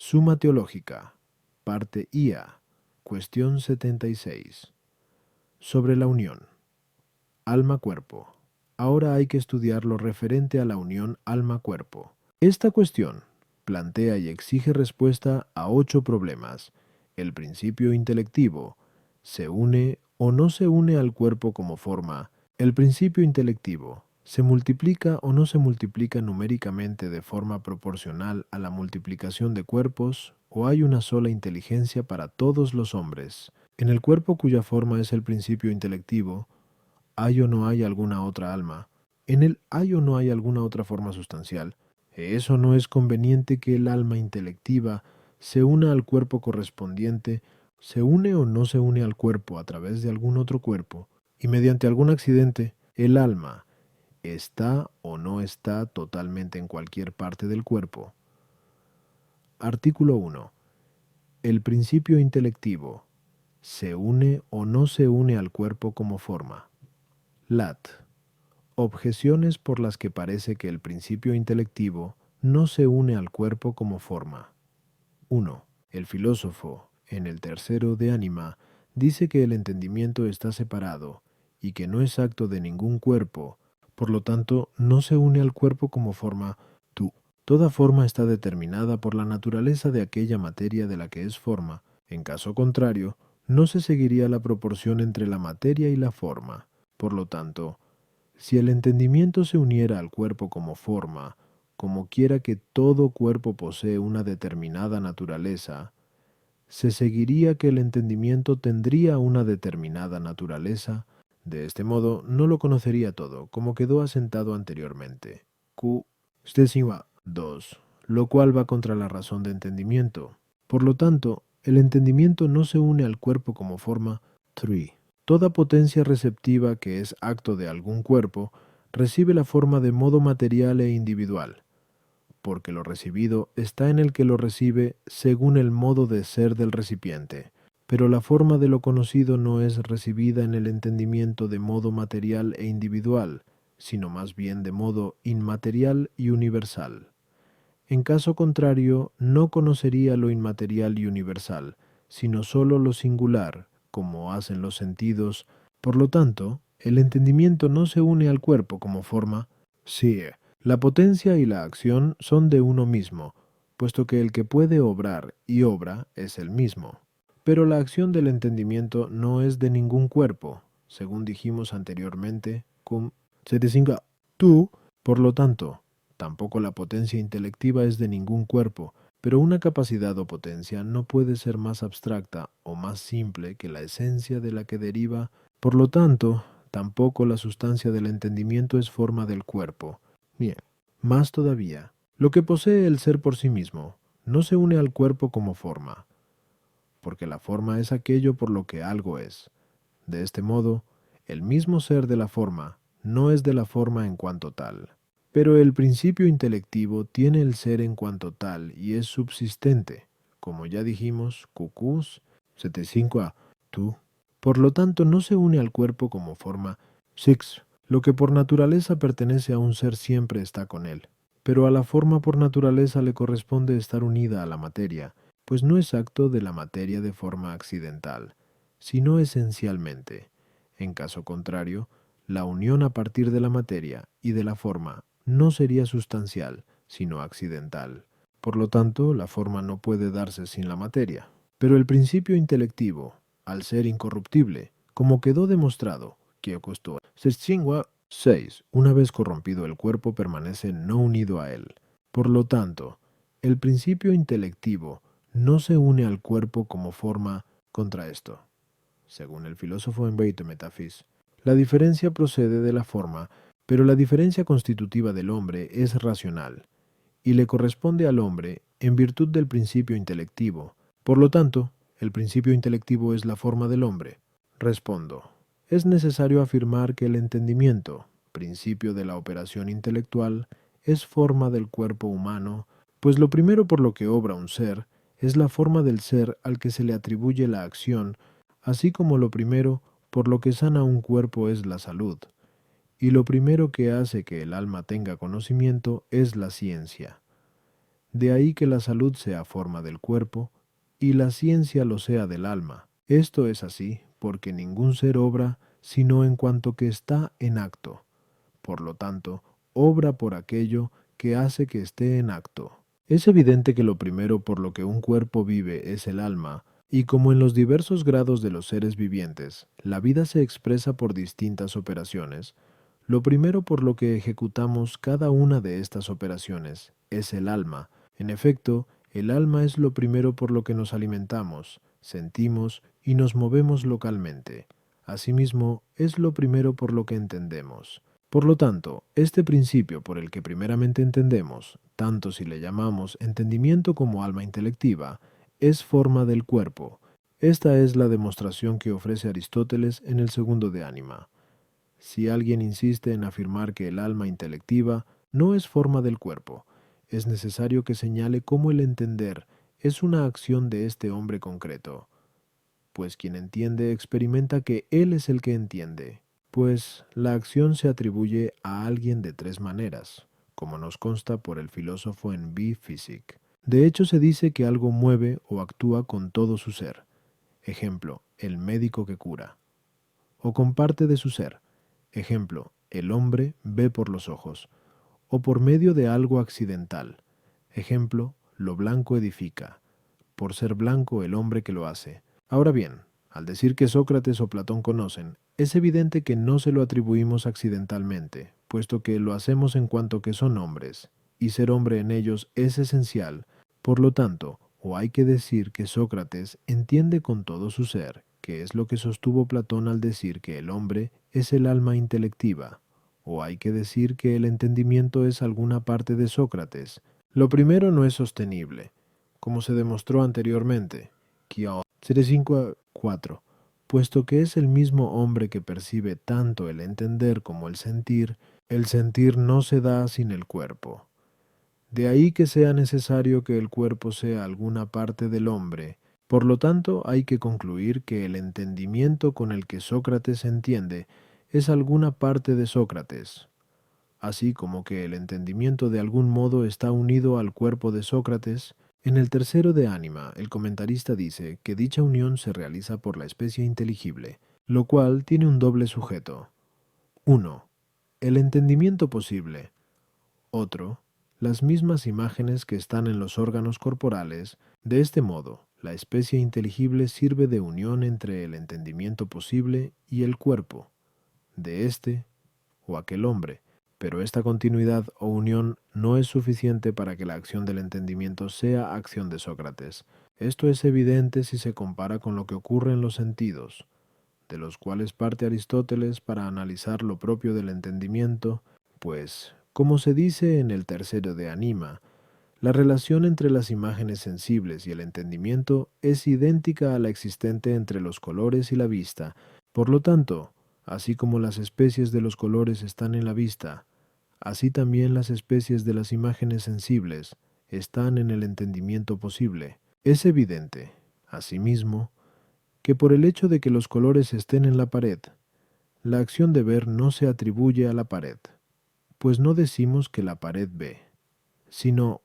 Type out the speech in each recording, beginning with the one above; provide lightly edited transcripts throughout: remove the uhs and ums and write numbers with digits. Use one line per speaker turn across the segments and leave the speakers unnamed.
Suma teológica, parte IA, cuestión 76. Sobre la unión. Alma-cuerpo. Ahora hay que estudiar lo referente a la unión alma-cuerpo. Esta cuestión plantea y exige respuesta a 8 problemas. El principio intelectivo. ¿Se une o no se une al cuerpo como forma? El principio intelectivo. ¿Se multiplica o no se multiplica numéricamente de forma proporcional a la multiplicación de cuerpos? ¿O hay una sola inteligencia para todos los hombres? En el cuerpo cuya forma es el principio intelectivo, ¿hay o no hay alguna otra alma? ¿En él hay o no hay alguna otra forma sustancial? ¿Eso no es conveniente que el alma intelectiva se una al cuerpo correspondiente? ¿Se une o no se une al cuerpo a través de algún otro cuerpo? Y mediante algún accidente, el alma ¿está o no está totalmente en cualquier parte del cuerpo? Artículo 1. El principio intelectivo. ¿Se une o no se une al cuerpo como forma? Lat. Objeciones por las que parece que el principio intelectivo no se une al cuerpo como forma. 1. El filósofo, en el tercero de Ánima, dice que el entendimiento está separado y que no es acto de ningún cuerpo, por lo tanto no se une al cuerpo como forma tú. Toda forma está determinada por la naturaleza de aquella materia de la que es forma. En caso contrario, no se seguiría la proporción entre la materia y la forma. Por lo tanto, si el entendimiento se uniera al cuerpo como forma, como quiera que todo cuerpo posee una determinada naturaleza, se seguiría que el entendimiento tendría una determinada naturaleza. De este modo, no lo conocería todo, como quedó asentado anteriormente. Q. 2. Lo cual va contra la razón de entendimiento. Por lo tanto, el entendimiento no se une al cuerpo como forma 3. Toda potencia receptiva que es acto de algún cuerpo recibe la forma de modo material e individual, porque lo recibido está en el que lo recibe según el modo de ser del recipiente. Pero la forma de lo conocido no es recibida en el entendimiento de modo material e individual, sino más bien de modo inmaterial y universal. En caso contrario, no conocería lo inmaterial y universal, sino sólo lo singular, como hacen los sentidos. Por lo tanto, el entendimiento no se une al cuerpo como forma. Sí, la potencia y la acción son de uno mismo, puesto que el que puede obrar y obra es el mismo. Pero la acción del entendimiento no es de ningún cuerpo, según dijimos anteriormente, cum 75. Tú, por lo tanto, tampoco la potencia intelectiva es de ningún cuerpo, pero una capacidad o potencia no puede ser más abstracta o más simple que la esencia de la que deriva. Por lo tanto, tampoco la sustancia del entendimiento es forma del cuerpo. Bien, más todavía, lo que posee el ser por sí mismo no se une al cuerpo como forma, porque la forma es aquello por lo que algo es. De este modo, el mismo ser de la forma no es de la forma en cuanto tal. Pero el principio intelectivo tiene el ser en cuanto tal y es subsistente, como ya dijimos, Cucús 75a, tú. Por lo tanto, no se une al cuerpo como forma 6. Lo que por naturaleza pertenece a un ser siempre está con él, pero a la forma por naturaleza le corresponde estar unida a la materia, pues no es acto de la materia de forma accidental, sino esencialmente. En caso contrario, la unión a partir de la materia y de la forma no sería sustancial, sino accidental. Por lo tanto, la forma no puede darse sin la materia. Pero el principio intelectivo, al ser incorruptible, como quedó demostrado, que costó 6. Una vez corrompido el cuerpo permanece no unido a él. Por lo tanto, el principio intelectivo no se une al cuerpo como forma contra esto. Según el filósofo en Beito Metafis, la diferencia procede de la forma, pero la diferencia constitutiva del hombre es racional, y le corresponde al hombre en virtud del principio intelectivo. Por lo tanto, el principio intelectivo es la forma del hombre. Respondo, es necesario afirmar que el entendimiento, principio de la operación intelectual, es forma del cuerpo humano, pues lo primero por lo que obra un ser es la forma del ser al que se le atribuye la acción, así como lo primero por lo que sana un cuerpo es la salud, y lo primero que hace que el alma tenga conocimiento es la ciencia. De ahí que la salud sea forma del cuerpo y la ciencia lo sea del alma. Esto es así porque ningún ser obra sino en cuanto que está en acto. Por lo tanto, obra por aquello que hace que esté en acto. Es evidente que lo primero por lo que un cuerpo vive es el alma, y como en los diversos grados de los seres vivientes, la vida se expresa por distintas operaciones, lo primero por lo que ejecutamos cada una de estas operaciones es el alma. En efecto, el alma es lo primero por lo que nos alimentamos, sentimos y nos movemos localmente. Asimismo, es lo primero por lo que entendemos. Por lo tanto, este principio por el que primeramente entendemos, tanto si le llamamos entendimiento como alma intelectiva, es forma del cuerpo. Esta es la demostración que ofrece Aristóteles en el segundo de Ánima. Si alguien insiste en afirmar que el alma intelectiva no es forma del cuerpo, es necesario que señale cómo el entender es una acción de este hombre concreto, pues quien entiende experimenta que él es el que entiende, pues la acción se atribuye a alguien de tres maneras, como nos consta por el filósofo en Physic. De hecho, se dice que algo mueve o actúa con todo su ser, ejemplo, el médico que cura, o con parte de su ser, ejemplo, el hombre ve por los ojos, o por medio de algo accidental, ejemplo, lo blanco edifica, por ser blanco el hombre que lo hace. Ahora bien, al decir que Sócrates o Platón conocen, es evidente que no se lo atribuimos accidentalmente, puesto que lo hacemos en cuanto que son hombres, y ser hombre en ellos es esencial. Por lo tanto, o hay que decir que Sócrates entiende con todo su ser, que es lo que sostuvo Platón al decir que el hombre es el alma intelectiva, o hay que decir que el entendimiento es alguna parte de Sócrates. Lo primero no es sostenible, como se demostró anteriormente, Kio 4, puesto que es el mismo hombre que percibe tanto el entender como el sentir no se da sin el cuerpo. De ahí que sea necesario que el cuerpo sea alguna parte del hombre. Por lo tanto, hay que concluir que el entendimiento con el que Sócrates entiende es alguna parte de Sócrates, así como que el entendimiento de algún modo está unido al cuerpo de Sócrates. En el tercero de Ánima, el comentarista dice que dicha unión se realiza por la especie inteligible, lo cual tiene un doble sujeto. Uno, el entendimiento posible. Otro, las mismas imágenes que están en los órganos corporales. De este modo, la especie inteligible sirve de unión entre el entendimiento posible y el cuerpo, de este o aquel hombre, pero esta continuidad o unión no es suficiente para que la acción del entendimiento sea acción de Sócrates. Esto es evidente si se compara con lo que ocurre en los sentidos, de los cuales parte Aristóteles para analizar lo propio del entendimiento, pues, como se dice en el tercero de Anima, la relación entre las imágenes sensibles y el entendimiento es idéntica a la existente entre los colores y la vista. Por lo tanto, así como las especies de los colores están en la vista, así también las especies de las imágenes sensibles están en el entendimiento posible. Es evidente, asimismo, que por el hecho de que los colores estén en la pared, la acción de ver no se atribuye a la pared, pues no decimos que la pared ve, sino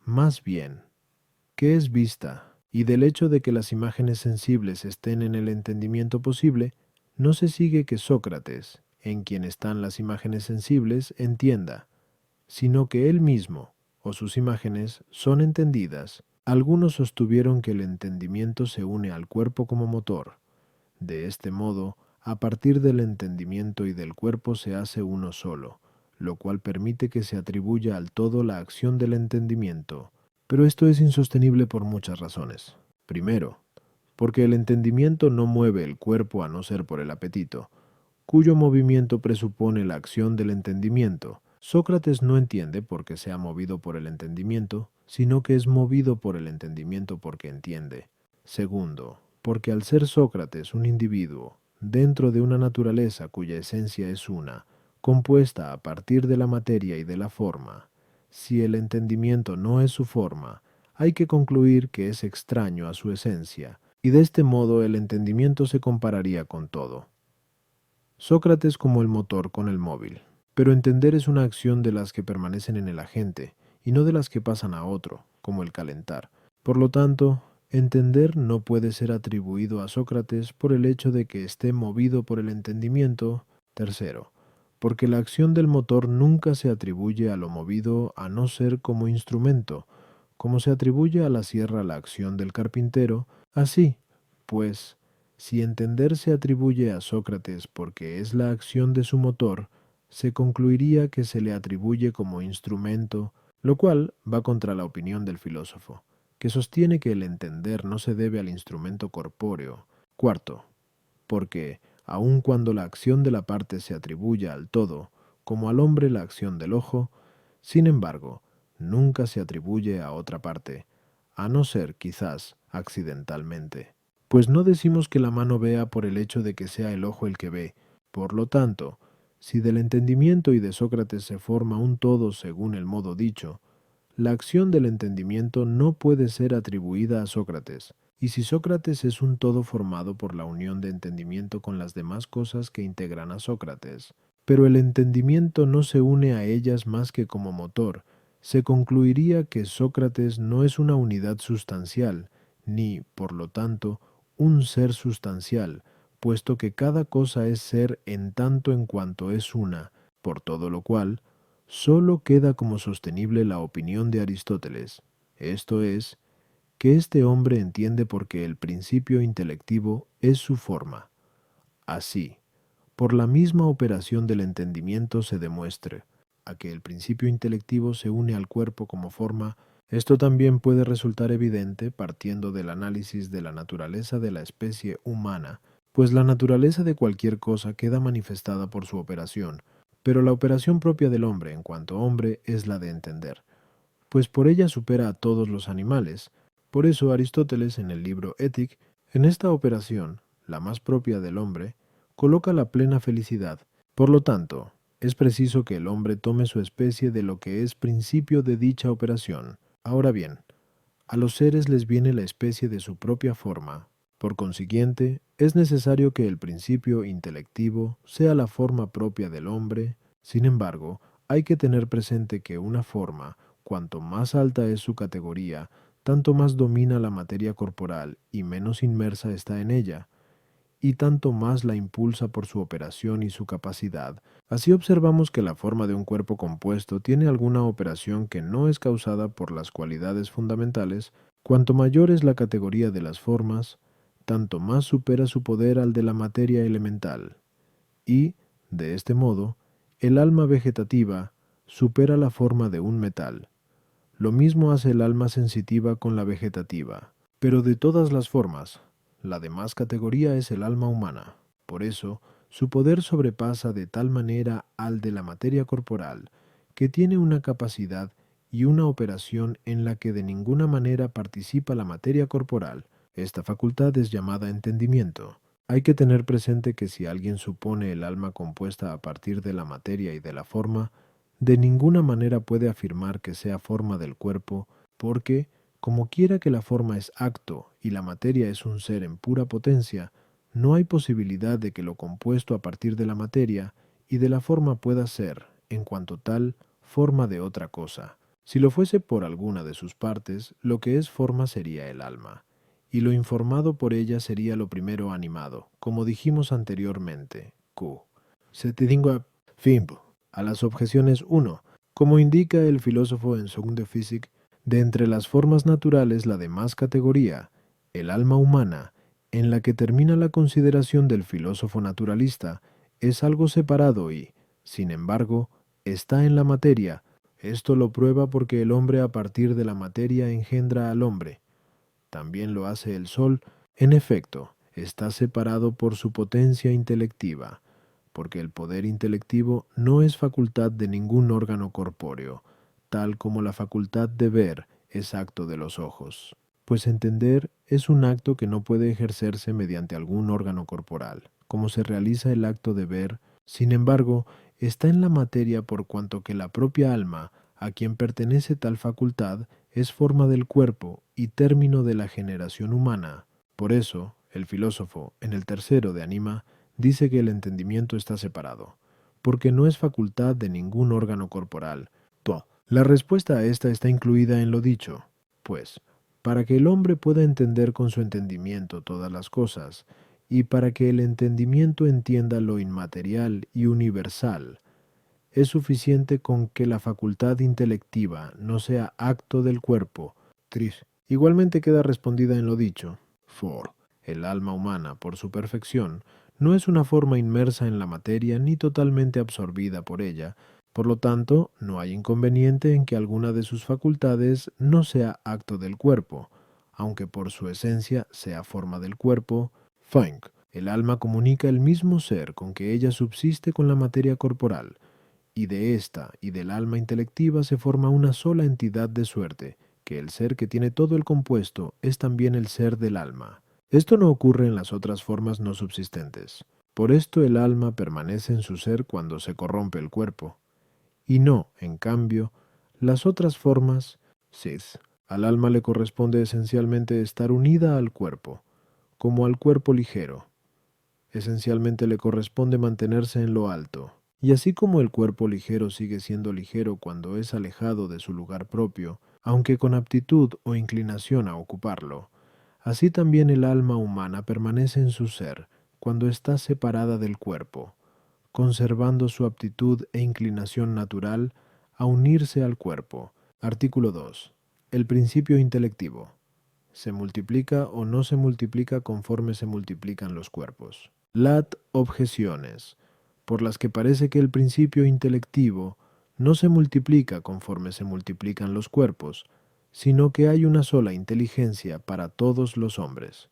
más bien que es vista, y del hecho de que las imágenes sensibles estén en el entendimiento posible, no se sigue que Sócrates, en quien están las imágenes sensibles, entienda, sino que él mismo, o sus imágenes, son entendidas. Algunos sostuvieron que el entendimiento se une al cuerpo como motor. De este modo, a partir del entendimiento y del cuerpo se hace uno solo, lo cual permite que se atribuya al todo la acción del entendimiento. Pero esto es insostenible por muchas razones. Primero, porque el entendimiento no mueve el cuerpo a no ser por el apetito, cuyo movimiento presupone la acción del entendimiento. Sócrates no entiende porque sea movido por el entendimiento, sino que es movido por el entendimiento porque entiende. Segundo, porque al ser Sócrates un individuo, dentro de una naturaleza cuya esencia es una, compuesta a partir de la materia y de la forma, si el entendimiento no es su forma, hay que concluir que es extraño a su esencia, y de este modo el entendimiento se compararía con todo. Sócrates como el motor con el móvil. Pero entender es una acción de las que permanecen en el agente, y no de las que pasan a otro. como el calentar. Por lo tanto, entender no puede ser atribuido a Sócrates por el hecho de que esté movido por el entendimiento. Tercero, porque la acción del motor nunca se atribuye a lo movido a no ser como instrumento, como se atribuye a la sierra la acción del carpintero. Así, pues, si entender se atribuye a Sócrates porque es la acción de su motor, se concluiría que se le atribuye como instrumento, lo cual va contra la opinión del filósofo, que sostiene que el entender no se debe al instrumento corpóreo. Cuarto, porque, aun cuando la acción de la parte se atribuya al todo, como al hombre la acción del ojo, sin embargo, nunca se atribuye a otra parte, a no ser, quizás, accidentalmente. Pues no decimos que la mano vea por el hecho de que sea el ojo el que ve. Por lo tanto, si del entendimiento y de Sócrates se forma un todo según el modo dicho, la acción del entendimiento no puede ser atribuida a Sócrates, y si Sócrates es un todo formado por la unión de entendimiento con las demás cosas que integran a Sócrates, pero el entendimiento no se une a ellas más que como motor, se concluiría que Sócrates no es una unidad sustancial, ni, por lo tanto, un ser sustancial, puesto que cada cosa es ser en tanto en cuanto es una, por todo lo cual, sólo queda como sostenible la opinión de Aristóteles, esto es, que este hombre entiende porque el principio intelectivo es su forma. Así, por la misma operación del entendimiento se demuestre a que el principio intelectivo se une al cuerpo como forma. Esto también puede resultar evidente partiendo del análisis de la naturaleza de la especie humana, pues la naturaleza de cualquier cosa queda manifestada por su operación, pero la operación propia del hombre en cuanto hombre es la de entender, pues por ella supera a todos los animales. Por eso Aristóteles en el libro Étic, en esta operación, la más propia del hombre, coloca la plena felicidad. Por lo tanto, es preciso que el hombre tome su especie de lo que es principio de dicha operación. Ahora bien, a los seres les viene la especie de su propia forma. Por consiguiente, es necesario que el principio intelectivo sea la forma propia del hombre. Sin embargo, hay que tener presente que una forma, cuanto más alta es su categoría, tanto más domina la materia corporal y menos inmersa está en ella, y tanto más la impulsa por su operación y su capacidad. Así observamos que la forma de un cuerpo compuesto tiene alguna operación que no es causada por las cualidades fundamentales. Cuanto mayor es la categoría de las formas, tanto más supera su poder al de la materia elemental. Y, de este modo, el alma vegetativa supera la forma de un metal. Lo mismo hace el alma sensitiva con la vegetativa. Pero de todas las formas, la de más categoría es el alma humana. Por eso, su poder sobrepasa de tal manera al de la materia corporal, que tiene una capacidad y una operación en la que de ninguna manera participa la materia corporal. Esta facultad es llamada entendimiento. Hay que tener presente que si alguien supone el alma compuesta a partir de la materia y de la forma, de ninguna manera puede afirmar que sea forma del cuerpo, porque, como quiera que la forma es acto y la materia es un ser en pura potencia, no hay posibilidad de que lo compuesto a partir de la materia y de la forma pueda ser, en cuanto tal, forma de otra cosa. Si lo fuese por alguna de sus partes, lo que es forma sería el alma, y lo informado por ella sería lo primero animado, como dijimos anteriormente. Q. Se te digo FIMP. A las objeciones 1. Como indica el filósofo en Seconde Physique, de entre las formas naturales la de más categoría, el alma humana, en la que termina la consideración del filósofo naturalista, es algo separado y, sin embargo, está en la materia. Esto lo prueba porque el hombre a partir de la materia engendra al hombre. También lo hace el sol. En efecto, está separado por su potencia intelectiva, porque el poder intelectivo no es facultad de ningún órgano corpóreo, tal como la facultad de ver es acto de los ojos, pues entender es un acto que no puede ejercerse mediante algún órgano corporal, como se realiza el acto de ver. Sin embargo, está en la materia por cuanto que la propia alma, a quien pertenece tal facultad, es forma del cuerpo y término de la generación humana. Por eso, el filósofo, en el tercero de Anima, dice que el entendimiento está separado, porque no es facultad de ningún órgano corporal. La respuesta a esta está incluida en lo dicho. Pues, para que el hombre pueda entender con su entendimiento todas las cosas, y para que el entendimiento entienda lo inmaterial y universal, es suficiente con que la facultad intelectiva no sea acto del cuerpo. Tris. Igualmente queda respondida en lo dicho. For. El alma humana, por su perfección, no es una forma inmersa en la materia ni totalmente absorbida por ella. Por lo tanto, no hay inconveniente en que alguna de sus facultades no sea acto del cuerpo, aunque por su esencia sea forma del cuerpo. Funk. El alma comunica el mismo ser con que ella subsiste con la materia corporal, y de ésta y del alma intelectiva se forma una sola entidad de suerte, que el ser que tiene todo el compuesto es también el ser del alma. Esto no ocurre en las otras formas no subsistentes. Por esto el alma permanece en su ser cuando se corrompe el cuerpo, y no, en cambio, las otras formas. Sis. Al alma le corresponde esencialmente estar unida al cuerpo, como al cuerpo ligero. Esencialmente le corresponde mantenerse en lo alto. Y así como el cuerpo ligero sigue siendo ligero cuando es alejado de su lugar propio, aunque con aptitud o inclinación a ocuparlo, así también el alma humana permanece en su ser cuando está separada del cuerpo, conservando su aptitud e inclinación natural a unirse al cuerpo. Artículo 2. El principio intelectivo. Se multiplica o no se multiplica conforme se multiplican los cuerpos. Lat objeciones, por las que parece que el principio intelectivo no se multiplica conforme se multiplican los cuerpos, sino que hay una sola inteligencia para todos los hombres.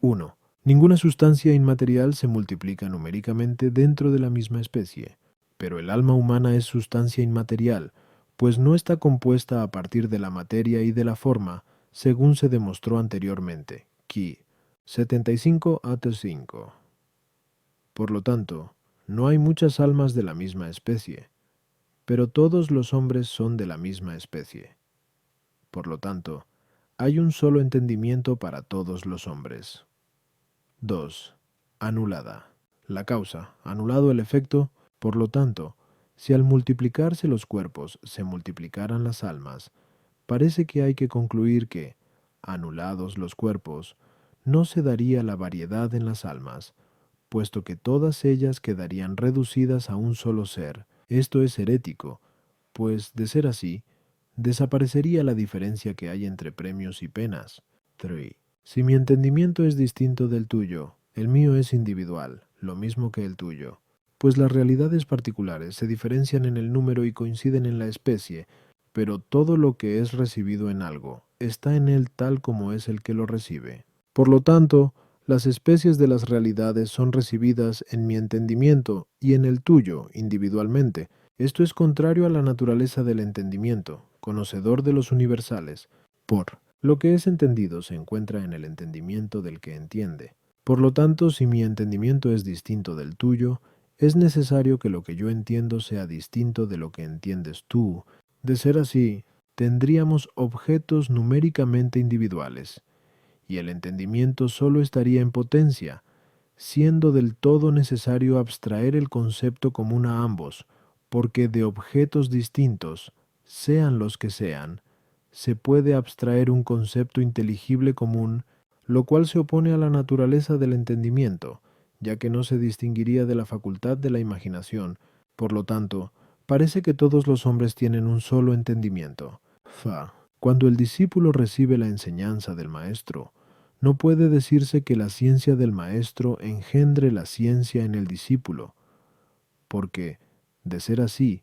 1. Ninguna sustancia inmaterial se multiplica numéricamente dentro de la misma especie, pero el alma humana es sustancia inmaterial, pues no está compuesta a partir de la materia y de la forma, según se demostró anteriormente. Qui 75 at 5. Por lo tanto, no hay muchas almas de la misma especie, pero todos los hombres son de la misma especie. Por lo tanto, hay un solo entendimiento para todos los hombres. 2. Anulada. La causa, anulado el efecto, por lo tanto, si al multiplicarse los cuerpos se multiplicaran las almas, parece que hay que concluir que, anulados los cuerpos, no se daría la variedad en las almas, puesto que todas ellas quedarían reducidas a un solo ser. Esto es herético, pues, de ser así, desaparecería la diferencia que hay entre premios y penas. 3. Si mi entendimiento es distinto del tuyo, el mío es individual, lo mismo que el tuyo, pues las realidades particulares se diferencian en el número y coinciden en la especie, pero todo lo que es recibido en algo está en él tal como es el que lo recibe. Por lo tanto, las especies de las realidades son recibidas en mi entendimiento y en el tuyo individualmente. Esto es contrario a la naturaleza del entendimiento, conocedor de los universales. Por lo que es entendido se encuentra en el entendimiento del que entiende. Por lo tanto, si mi entendimiento es distinto del tuyo, es necesario que lo que yo entiendo sea distinto de lo que entiendes tú. De ser así, tendríamos objetos numéricamente individuales, y el entendimiento solo estaría en potencia, siendo del todo necesario abstraer el concepto común a ambos, porque de objetos distintos, sean los que sean, se puede abstraer un concepto inteligible común, lo cual se opone a la naturaleza del entendimiento, ya que no se distinguiría de la facultad de la imaginación. Por lo tanto, parece que todos los hombres tienen un solo entendimiento. Fa. Cuando el discípulo recibe la enseñanza del maestro, no puede decirse que la ciencia del maestro engendre la ciencia en el discípulo, porque, de ser así,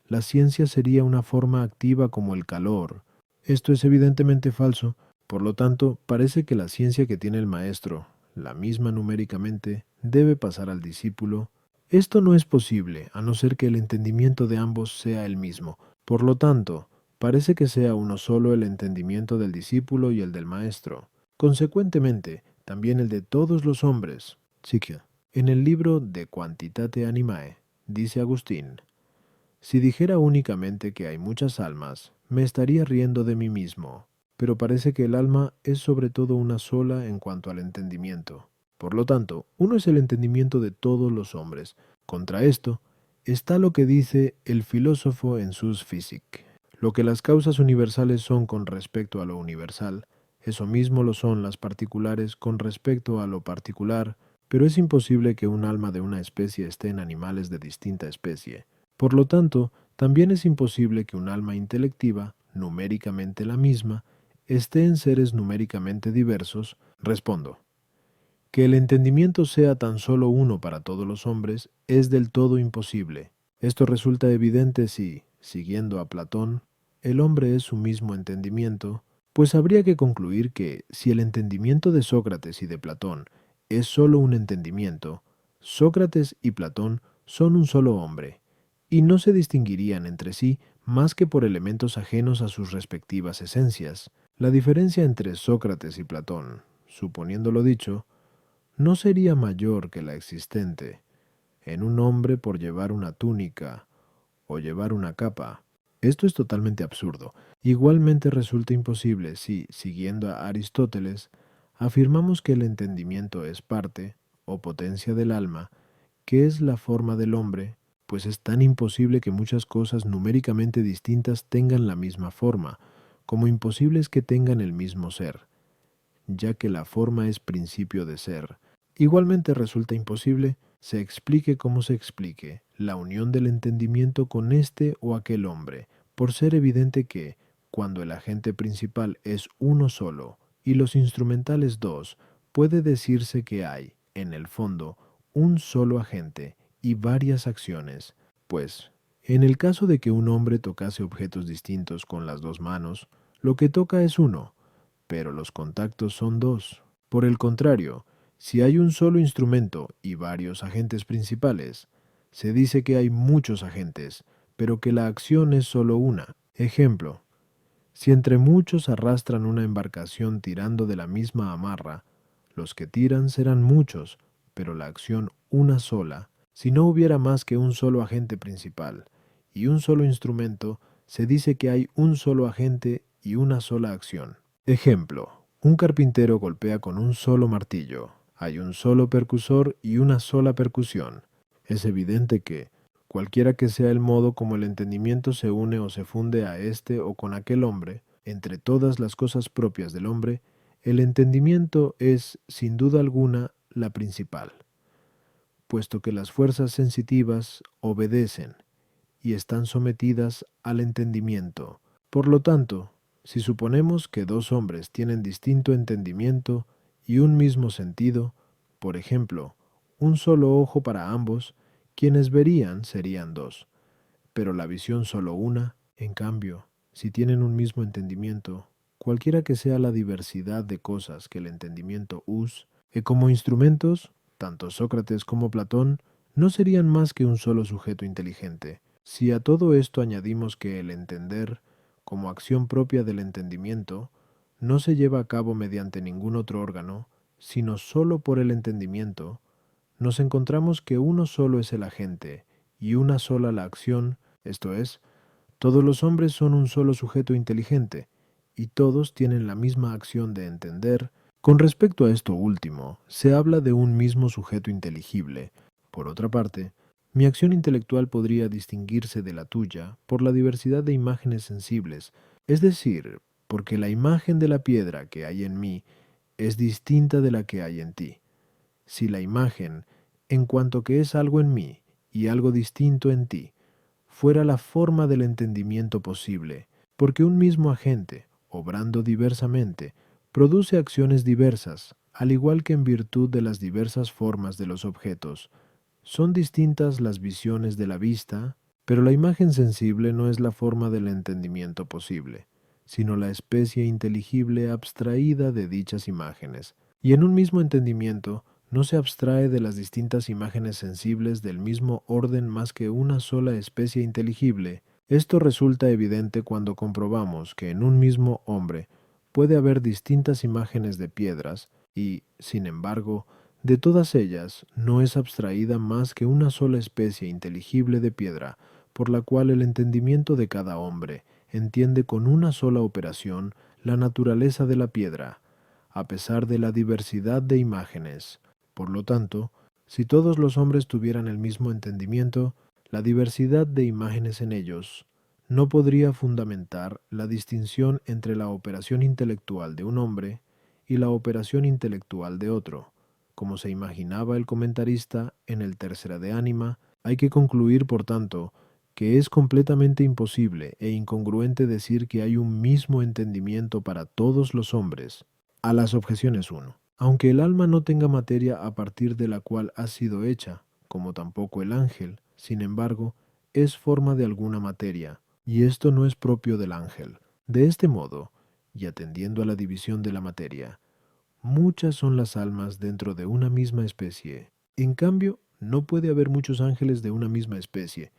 la ciencia sería una forma activa como el calor. Esto es evidentemente falso, por lo tanto, parece que la ciencia que tiene el maestro, la misma numéricamente, debe pasar al discípulo. Esto no es posible, a no ser que el entendimiento de ambos sea el mismo. Por lo tanto, parece que sea uno solo el entendimiento del discípulo y el del maestro. Consecuentemente, también el de todos los hombres. Psiquia. En el libro De Quantitate Animae, dice Agustín: si dijera únicamente que hay muchas almas, me estaría riendo de mí mismo, pero parece que el alma es sobre todo una sola en cuanto al entendimiento. Por lo tanto, uno es el entendimiento de todos los hombres. Contra esto está lo que dice el filósofo en sus Physique. Lo que las causas universales son con respecto a lo universal, eso mismo lo son las particulares con respecto a lo particular, pero es imposible que un alma de una especie esté en animales de distinta especie. Por lo tanto, también es imposible que un alma intelectiva, numéricamente la misma, esté en seres numéricamente diversos. Respondo. Que el entendimiento sea tan solo uno para todos los hombres es del todo imposible. Esto resulta evidente si, siguiendo a Platón, el hombre es su mismo entendimiento, pues habría que concluir que, si el entendimiento de Sócrates y de Platón es solo un entendimiento, Sócrates y Platón son un solo hombre, y no se distinguirían entre sí más que por elementos ajenos a sus respectivas esencias. La diferencia entre Sócrates y Platón, suponiendo lo dicho, no sería mayor que la existente en un hombre por llevar una túnica o llevar una capa. Esto es totalmente absurdo. Igualmente resulta imposible si, siguiendo a Aristóteles, afirmamos que el entendimiento es parte o potencia del alma, que es la forma del hombre, pues es tan imposible que muchas cosas numéricamente distintas tengan la misma forma, como imposible es que tengan el mismo ser, ya que la forma es principio de ser. Igualmente resulta imposible, se explique como se explique, la unión del entendimiento con este o aquel hombre, por ser evidente que, cuando el agente principal es uno solo y los instrumentales dos, puede decirse que hay, en el fondo, un solo agente y varias acciones, pues, en el caso de que un hombre tocase objetos distintos con las dos manos, lo que toca es uno, pero los contactos son dos. Por el contrario, si hay un solo instrumento y varios agentes principales, se dice que hay muchos agentes, pero que la acción es solo una. Ejemplo, si entre muchos arrastran una embarcación tirando de la misma amarra, los que tiran serán muchos, pero la acción una sola. Si no hubiera más que un solo agente principal y un solo instrumento, se dice que hay un solo agente y una sola acción. Ejemplo, un carpintero golpea con un solo martillo. Hay un solo percusor y una sola percusión. Es evidente que, cualquiera que sea el modo como el entendimiento se une o se funde a este o con aquel hombre, entre todas las cosas propias del hombre, el entendimiento es, sin duda alguna, la principal, puesto que las fuerzas sensitivas obedecen y están sometidas al entendimiento. Por lo tanto, si suponemos que dos hombres tienen distinto entendimiento y un mismo sentido, por ejemplo, un solo ojo para ambos, quienes verían serían dos, pero la visión solo una. En cambio, si tienen un mismo entendimiento, cualquiera que sea la diversidad de cosas que el entendimiento usa, y como instrumentos, tanto Sócrates como Platón no serían más que un solo sujeto inteligente. Si a todo esto añadimos que el entender, como acción propia del entendimiento, no se lleva a cabo mediante ningún otro órgano, sino sólo por el entendimiento, nos encontramos que uno solo es el agente y una sola la acción, esto es, todos los hombres son un solo sujeto inteligente, y todos tienen la misma acción de entender. Con respecto a esto último, se habla de un mismo sujeto inteligible. Por otra parte, mi acción intelectual podría distinguirse de la tuya por la diversidad de imágenes sensibles, es decir, porque la imagen de la piedra que hay en mí es distinta de la que hay en ti. Si la imagen, en cuanto que es algo en mí y algo distinto en ti, fuera la forma del entendimiento posible, porque un mismo agente, obrando diversamente, produce acciones diversas, al igual que en virtud de las diversas formas de los objetos. Son distintas las visiones de la vista, pero la imagen sensible no es la forma del entendimiento posible, sino la especie inteligible abstraída de dichas imágenes. Y en un mismo entendimiento no se abstrae de las distintas imágenes sensibles del mismo orden más que una sola especie inteligible. Esto resulta evidente cuando comprobamos que en un mismo hombre puede haber distintas imágenes de piedras y, sin embargo, de todas ellas no es abstraída más que una sola especie inteligible de piedra, por la cual el entendimiento de cada hombre entiende con una sola operación la naturaleza de la piedra, a pesar de la diversidad de imágenes. Por lo tanto, si todos los hombres tuvieran el mismo entendimiento, la diversidad de imágenes en ellos no podría fundamentar la distinción entre la operación intelectual de un hombre y la operación intelectual de otro. Como se imaginaba el comentarista en el Tercera de Ánima, hay que concluir, por tanto, que es completamente imposible e incongruente decir que hay un mismo entendimiento para todos los hombres. A las objeciones 1. Aunque el alma no tenga materia a partir de la cual ha sido hecha, como tampoco el ángel, sin embargo, es forma de alguna materia, y esto no es propio del ángel. De este modo, y atendiendo a la división de la materia, muchas son las almas dentro de una misma especie. En cambio, no puede haber muchos ángeles de una misma especie.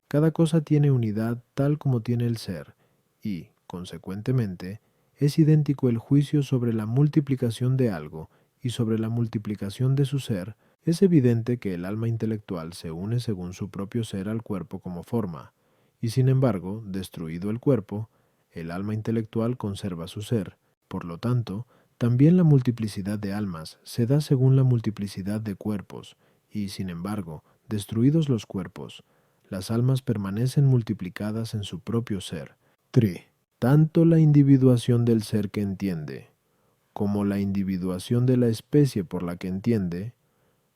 Cada cosa tiene unidad tal como tiene el ser, y, consecuentemente, es idéntico el juicio sobre la multiplicación de algo y sobre la multiplicación de su ser. Es evidente que el alma intelectual se une según su propio ser al cuerpo como forma, y sin embargo, destruido el cuerpo, el alma intelectual conserva su ser. Por lo tanto, también la multiplicidad de almas se da según la multiplicidad de cuerpos, y sin embargo, destruidos los cuerpos, las almas permanecen multiplicadas en su propio ser. 3. Tanto la individuación del ser que entiende, como la individuación de la especie por la que entiende,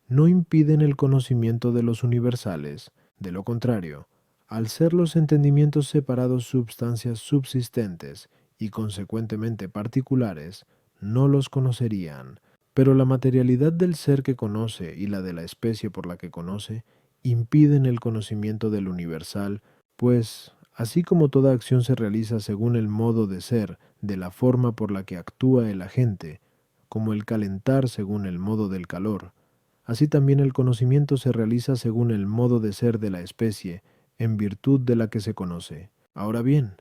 no impiden el conocimiento de los universales. De lo contrario, al ser los entendimientos separados substancias subsistentes y consecuentemente particulares, no los conocerían. Pero la materialidad del ser que conoce y la de la especie por la que conoce impiden el conocimiento del universal, pues, así como toda acción se realiza según el modo de ser de la forma por la que actúa el agente, como el calentar según el modo del calor, así también el conocimiento se realiza según el modo de ser de la especie, en virtud de la que se conoce. Ahora bien,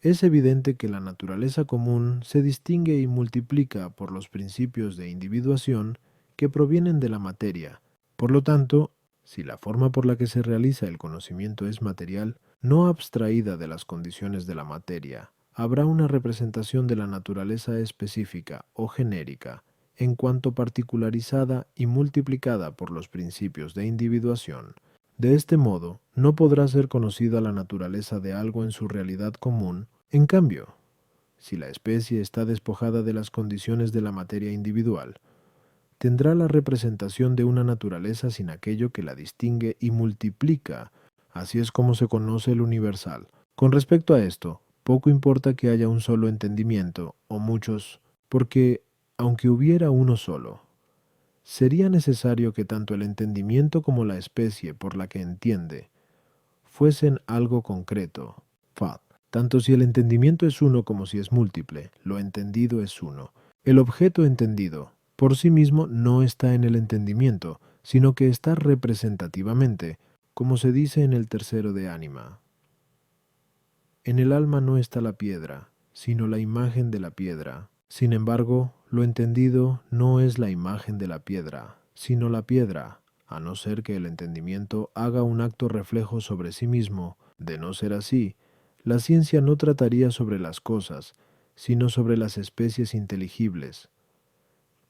es evidente que la naturaleza común se distingue y multiplica por los principios de individuación que provienen de la materia. Por lo tanto, si la forma por la que se realiza el conocimiento es material, no abstraída de las condiciones de la materia, habrá una representación de la naturaleza específica o genérica, en cuanto particularizada y multiplicada por los principios de individuación. De este modo, no podrá ser conocida la naturaleza de algo en su realidad común. En cambio, si la especie está despojada de las condiciones de la materia individual, tendrá la representación de una naturaleza sin aquello que la distingue y multiplica. Así es como se conoce el universal. Con respecto a esto, poco importa que haya un solo entendimiento, o muchos, porque, aunque hubiera uno solo, sería necesario que tanto el entendimiento como la especie por la que entiende fuesen algo concreto. Tanto si el entendimiento es uno como si es múltiple, lo entendido es uno. El objeto entendido, por sí mismo, no está en el entendimiento, sino que está representativamente, como se dice en el Tercero de Ánima. En el alma no está la piedra, sino la imagen de la piedra. Sin embargo, lo entendido no es la imagen de la piedra, sino la piedra, a no ser que el entendimiento haga un acto reflejo sobre sí mismo. De no ser así, la ciencia no trataría sobre las cosas, sino sobre las especies inteligibles.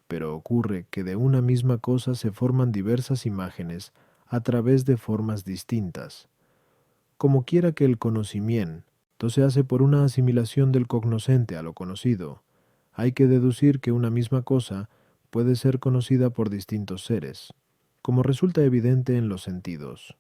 Pero ocurre que de una misma cosa se forman diversas imágenes a través de formas distintas. Como quiera que el conocimiento se hace por una asimilación del cognoscente a lo conocido, hay que deducir que una misma cosa puede ser conocida por distintos seres, como resulta evidente en los sentidos,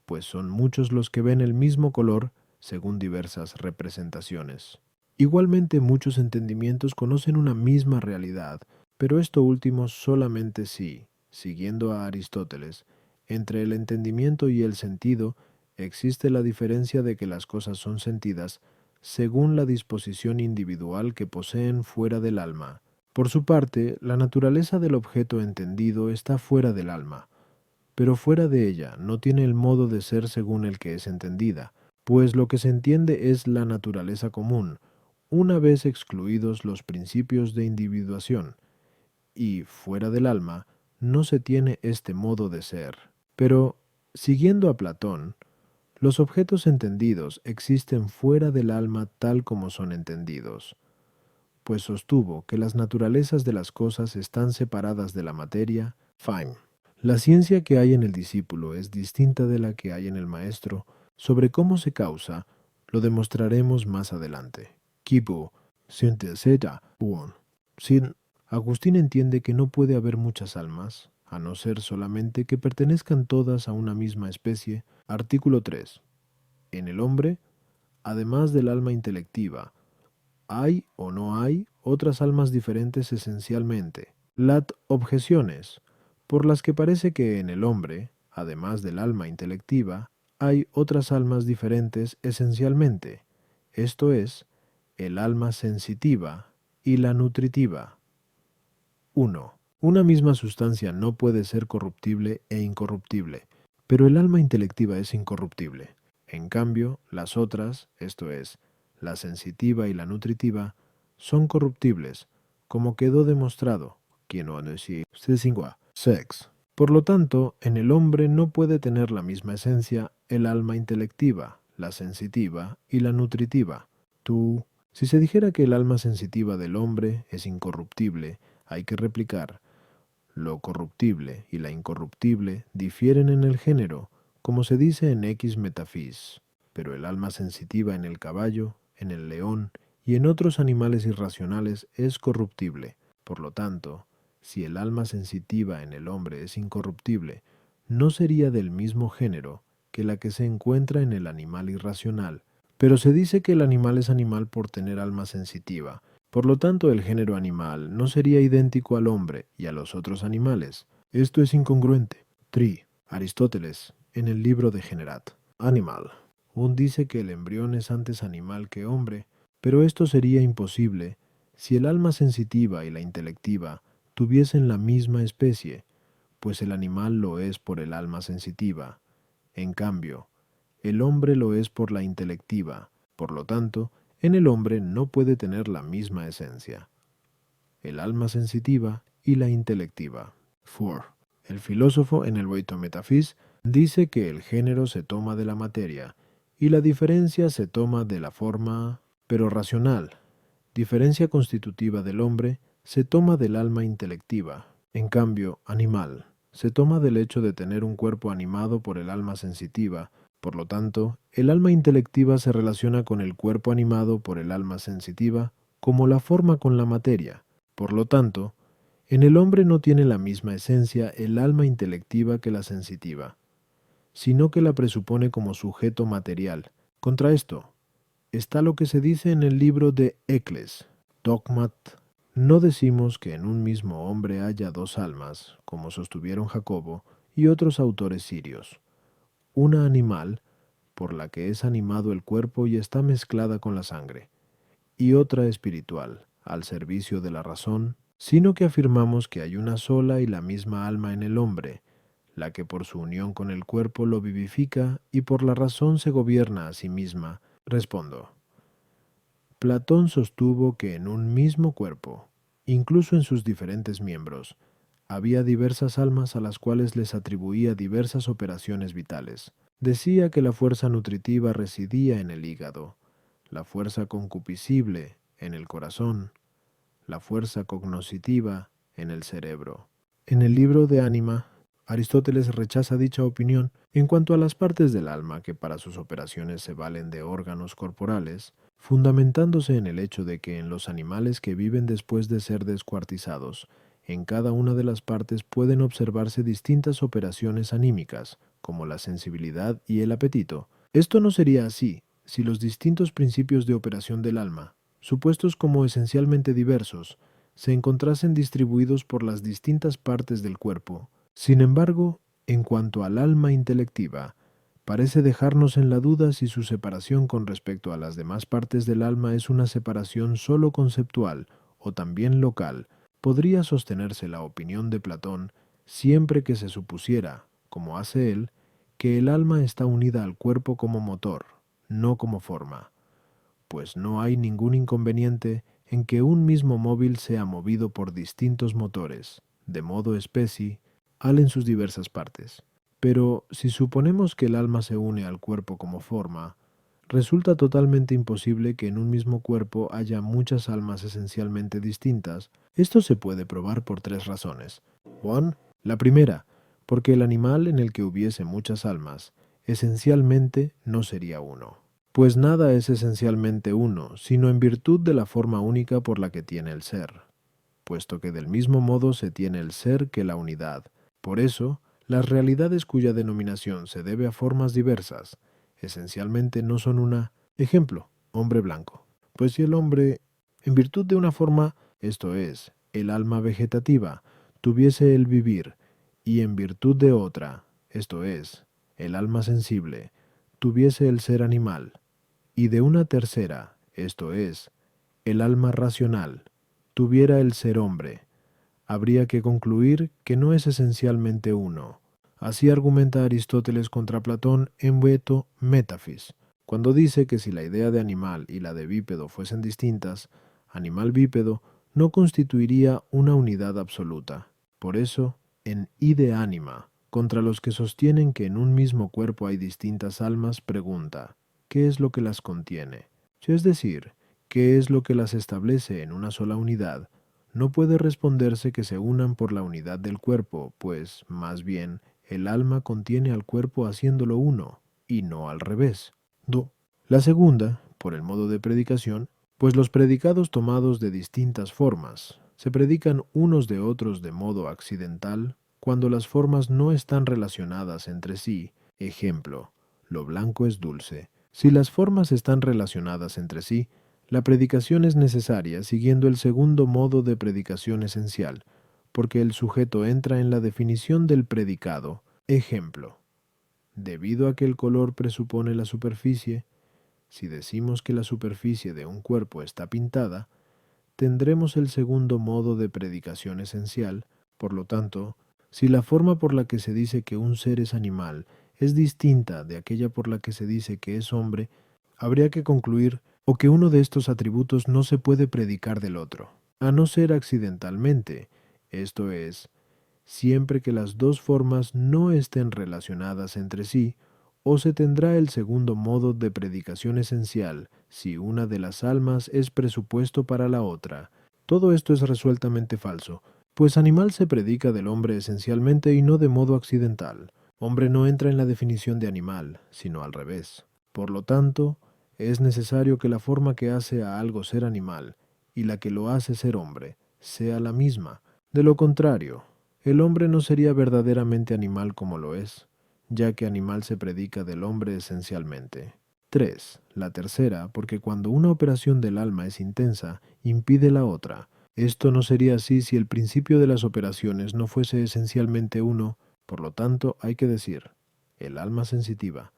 pues son muchos los que ven el mismo color según diversas representaciones. Igualmente muchos entendimientos conocen una misma realidad, pero esto último solamente si, siguiendo a Aristóteles, entre el entendimiento y el sentido existe la diferencia de que las cosas son sentidas según la disposición individual que poseen fuera del alma. Por su parte, la naturaleza del objeto entendido está fuera del alma, pero fuera de ella no tiene el modo de ser según el que es entendida, pues lo que se entiende es la naturaleza común, una vez excluidos los principios de individuación, y fuera del alma no se tiene este modo de ser. Pero, siguiendo a Platón, los objetos entendidos existen fuera del alma tal como son entendidos, pues sostuvo que las naturalezas de las cosas están separadas de la materia. La ciencia que hay en el discípulo es distinta de la que hay en el maestro, Sobre cómo se causa, lo demostraremos más adelante. Kibu, Sinteseta, Buon. Sin, Agustín entiende que no puede haber muchas almas, a no ser solamente que pertenezcan todas a una misma especie. Artículo 3. En el hombre, además del alma intelectiva, ¿hay o no hay otras almas diferentes esencialmente? Las objeciones, por las que parece que en el hombre, además del alma intelectiva, hay otras almas diferentes esencialmente, esto es, el alma sensitiva y la nutritiva. 1. Una misma sustancia no puede ser corruptible e incorruptible, pero el alma intelectiva es incorruptible. En cambio, las otras, esto es, la sensitiva y la nutritiva, son corruptibles, como quedó demostrado. Sex. Por lo tanto, en el hombre no puede tener la misma esencia el alma intelectiva, la sensitiva y la nutritiva. Si se dijera que el alma sensitiva del hombre es incorruptible, hay que replicar: lo corruptible y la incorruptible difieren en el género, como se dice en X Metafis, pero el alma sensitiva en el caballo, en el león y en otros animales irracionales es corruptible. Por lo tanto, si el alma sensitiva en el hombre es incorruptible, no sería del mismo género que la que se encuentra en el animal irracional, pero se dice que el animal es animal por tener alma sensitiva. Por lo tanto, el género animal no sería idéntico al hombre y a los otros animales. Esto es incongruente. Aristóteles, en el libro de Generat. Animal. Dice que el embrión es antes animal que hombre, pero esto sería imposible si el alma sensitiva y la intelectiva tuviesen la misma especie, pues el animal lo es por el alma sensitiva. En cambio, el hombre lo es por la intelectiva. Por lo tanto, en el hombre no puede tener la misma esencia, el alma sensitiva y la intelectiva. 4. El filósofo en el Boito Metafis dice que el género se toma de la materia y la diferencia se toma de la forma, pero racional. Diferencia constitutiva del hombre se toma del alma intelectiva. En cambio, animal se toma del hecho de tener un cuerpo animado por el alma sensitiva. Por lo tanto, el alma intelectiva se relaciona con el cuerpo animado por el alma sensitiva como la forma con la materia. Por lo tanto, en el hombre no tiene la misma esencia el alma intelectiva que la sensitiva, sino que la presupone como sujeto material. Contra esto está lo que se dice en el libro de Ecles, Dogmat. No decimos que en un mismo hombre haya dos almas, como sostuvieron Jacobo y otros autores sirios. Una animal, por la que es animado el cuerpo y está mezclada con la sangre, y otra espiritual, al servicio de la razón, sino que afirmamos que hay una sola y la misma alma en el hombre, la que por su unión con el cuerpo lo vivifica y por la razón se gobierna a sí misma. Respondo. Platón sostuvo que en un mismo cuerpo, incluso en sus diferentes miembros, había diversas almas a las cuales les atribuía diversas operaciones vitales. Decía que la fuerza nutritiva residía en el hígado, la fuerza concupiscible en el corazón, la fuerza cognoscitiva en el cerebro. En el libro de Ánima, Aristóteles rechaza dicha opinión en cuanto a las partes del alma que para sus operaciones se valen de órganos corporales, fundamentándose en el hecho de que en los animales que viven después de ser descuartizados, en cada una de las partes pueden observarse distintas operaciones anímicas, como la sensibilidad y el apetito. Esto no sería así si los distintos principios de operación del alma, supuestos como esencialmente diversos, se encontrasen distribuidos por las distintas partes del cuerpo. Sin embargo, en cuanto al alma intelectiva, parece dejarnos en la duda si su separación con respecto a las demás partes del alma es una separación sólo conceptual o también local. Podría sostenerse la opinión de Platón siempre que se supusiera, como hace él, que el alma está unida al cuerpo como motor, no como forma, pues no hay ningún inconveniente en que un mismo móvil sea movido por distintos motores, de modo especie, en sus diversas partes. Pero si suponemos que el alma se une al cuerpo como forma, resulta totalmente imposible que en un mismo cuerpo haya muchas almas esencialmente distintas. Esto se puede probar por tres razones. 1. La primera, porque el animal en el que hubiese muchas almas esencialmente no sería uno. Pues nada es esencialmente uno, sino en virtud de la forma única por la que tiene el ser, puesto que del mismo modo se tiene el ser que la unidad. Por eso, las realidades cuya denominación se debe a formas diversas, esencialmente no son una. Ejemplo, hombre blanco. Pues si el hombre, en virtud de una forma, esto es, el alma vegetativa, tuviese el vivir, y en virtud de otra, esto es, el alma sensible, tuviese el ser animal, y de una tercera, esto es, el alma racional, tuviera el ser hombre, habría que concluir que no es esencialmente uno. Así argumenta Aristóteles contra Platón en Veto Metafis, cuando dice que si la idea de animal y la de bípedo fuesen distintas, animal bípedo no constituiría una unidad absoluta. Por eso, en Ide Anima, contra los que sostienen que en un mismo cuerpo hay distintas almas, pregunta, ¿qué es lo que las contiene? Es decir, ¿qué es lo que las establece en una sola unidad? No puede responderse que se unan por la unidad del cuerpo, pues, más bien, el alma contiene al cuerpo haciéndolo uno, y no al revés. La segunda, por el modo de predicación, pues los predicados tomados de distintas formas, se predican unos de otros de modo accidental, cuando las formas no están relacionadas entre sí. Ejemplo, lo blanco es dulce. Si las formas están relacionadas entre sí, la predicación es necesaria siguiendo el segundo modo de predicación esencial, porque el sujeto entra en la definición del predicado. Ejemplo, debido a que el color presupone la superficie, si decimos que la superficie de un cuerpo está pintada, tendremos el segundo modo de predicación esencial. Por lo tanto, si la forma por la que se dice que un ser es animal es distinta de aquella por la que se dice que es hombre, habría que concluir o que uno de estos atributos no se puede predicar del otro, a no ser accidentalmente, esto es, siempre que las dos formas no estén relacionadas entre sí, o se tendrá el segundo modo de predicación esencial si una de las almas es presupuesto para la otra. Todo esto es resueltamente falso, pues animal se predica del hombre esencialmente y no de modo accidental. Hombre no entra en la definición de animal, sino al revés. Por lo tanto, es necesario que la forma que hace a algo ser animal y la que lo hace ser hombre sea la misma. De lo contrario, el hombre no sería verdaderamente animal como lo es, ya que animal se predica del hombre esencialmente. 3. La tercera, porque cuando una operación del alma es intensa, impide la otra. Esto no sería así si el principio de las operaciones no fuese esencialmente uno, por lo tanto hay que decir, el alma sensitiva,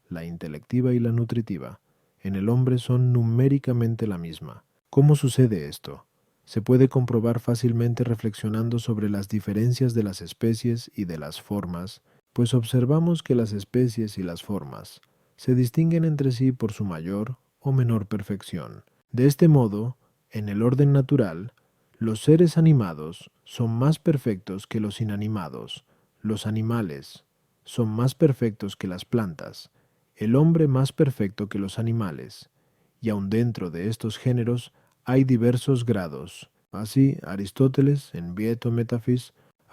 la intelectiva y la nutritiva, en el hombre son numéricamente la misma. ¿Cómo sucede esto? Se puede comprobar fácilmente reflexionando sobre las diferencias de las especies y de las formas, pues observamos que las especies y las formas se distinguen entre sí por su mayor o menor perfección. De este modo, en el orden natural, los seres animados son más perfectos que los inanimados, los animales son más perfectos que las plantas, el hombre más perfecto que los animales, y aun dentro de estos géneros hay diversos grados. Así, Aristóteles, en Vieto Metafis,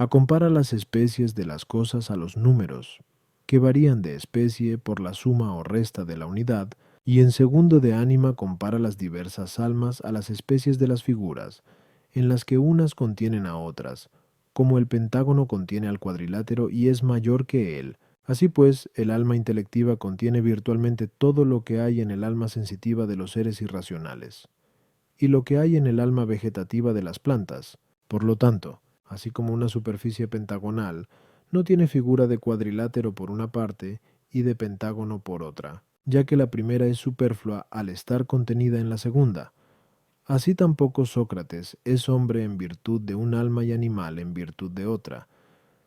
compara las especies de las cosas a los números, que varían de especie por la suma o resta de la unidad, y en segundo de ánima compara las diversas almas a las especies de las figuras, en las que unas contienen a otras, como el pentágono contiene al cuadrilátero y es mayor que él. Así pues, el alma intelectiva contiene virtualmente todo lo que hay en el alma sensitiva de los seres irracionales, y lo que hay en el alma vegetativa de las plantas. Por lo tanto, así como una superficie pentagonal no tiene figura de cuadrilátero por una parte y de pentágono por otra, ya que la primera es superflua al estar contenida en la segunda. Así tampoco Sócrates es hombre en virtud de un alma y animal en virtud de otra,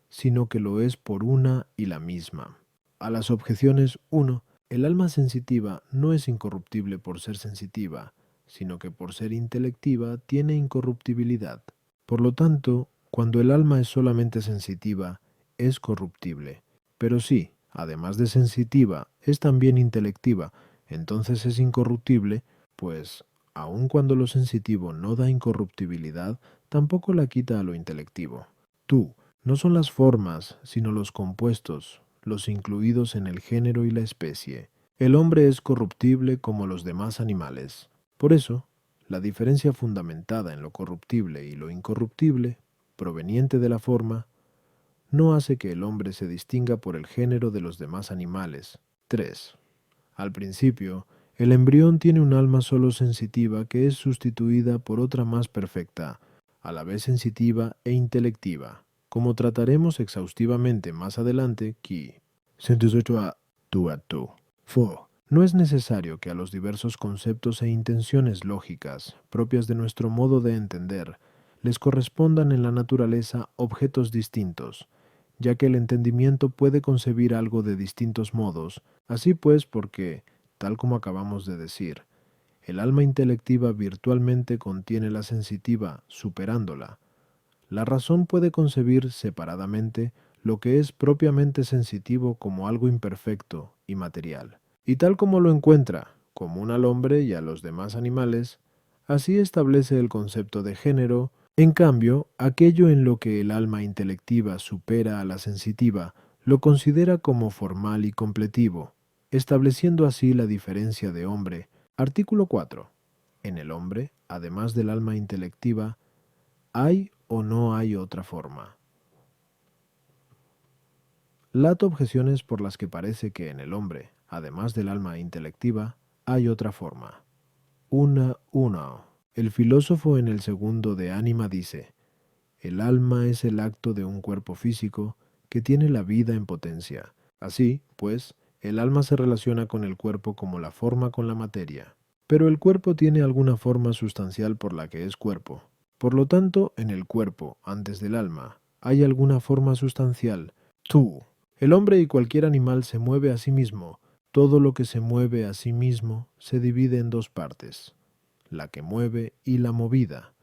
sino que lo es por una y la misma. A las objeciones 1. El alma sensitiva no es incorruptible por ser sensitiva, sino que por ser intelectiva tiene incorruptibilidad. Por lo tanto, cuando el alma es solamente sensitiva, es corruptible. Pero si, además de sensitiva, es también intelectiva, entonces es incorruptible, pues, aun cuando lo sensitivo no da incorruptibilidad, tampoco la quita a lo intelectivo. Tú, no son las formas, sino los compuestos, los incluidos en el género y la especie. El hombre es corruptible como los demás animales. Por eso, la diferencia fundamentada en lo corruptible y lo incorruptible, proveniente de la forma, no hace que el hombre se distinga por el género de los demás animales. 3. Al principio, el embrión tiene un alma solo sensitiva que es sustituida por otra más perfecta, a la vez sensitiva e intelectiva, como trataremos exhaustivamente más adelante. Qui 118 a tú a tú. 4. No es necesario que a los diversos conceptos e intenciones lógicas propias de nuestro modo de entender les correspondan en la naturaleza objetos distintos, ya que el entendimiento puede concebir algo de distintos modos, así pues porque, tal como acabamos de decir, el alma intelectiva virtualmente contiene la sensitiva, superándola. La razón puede concebir separadamente lo que es propiamente sensitivo como algo imperfecto y material, y tal como lo encuentra, común al hombre y a los demás animales, así establece el concepto de género. En cambio, aquello en lo que el alma intelectiva supera a la sensitiva, lo considera como formal y completivo, estableciendo así la diferencia de hombre. Artículo 4. En el hombre, además del alma intelectiva, ¿hay o no hay otra forma? Lato objeciones por las que parece que en el hombre, además del alma intelectiva, hay otra forma. 1. El filósofo en el segundo de Ánima dice: el alma es el acto de un cuerpo físico que tiene la vida en potencia. Así, pues, el alma se relaciona con el cuerpo como la forma con la materia. Pero el cuerpo tiene alguna forma sustancial por la que es cuerpo. Por lo tanto, en el cuerpo, antes del alma, hay alguna forma sustancial. Tú. El hombre y cualquier animal se mueve a sí mismo. Todo lo que se mueve a sí mismo se divide en dos partes: la que mueve y la movida,